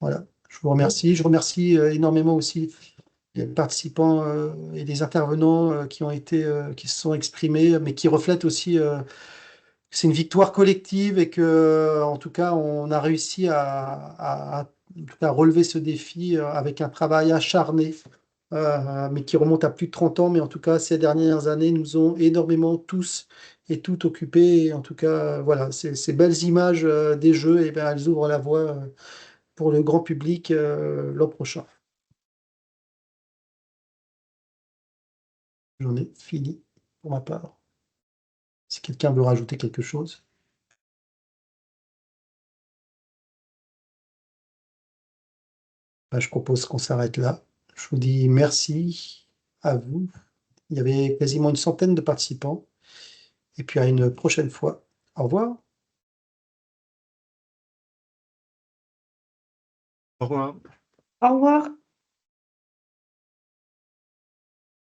[SPEAKER 1] Voilà. Je vous remercie. Je remercie énormément aussi les participants et les intervenants qui ont été, qui se sont exprimés, mais qui reflètent aussi c'est une victoire collective et que, en tout cas, on a réussi en tout cas, relever ce défi avec un travail acharné, mais qui remonte à plus de 30 ans. Mais en tout cas, ces dernières années nous ont énormément tous et toutes occupés. Et en tout cas, voilà, ces belles images des Jeux, et ben, elles ouvrent la voie pour le grand public l'an prochain. J'en ai fini pour ma part. Si quelqu'un veut rajouter quelque chose. Ben, je propose qu'on s'arrête là. Je vous dis merci à vous. Il y avait quasiment une centaine de participants. Et puis à une prochaine fois. Au revoir.
[SPEAKER 5] Au revoir.
[SPEAKER 3] Au revoir.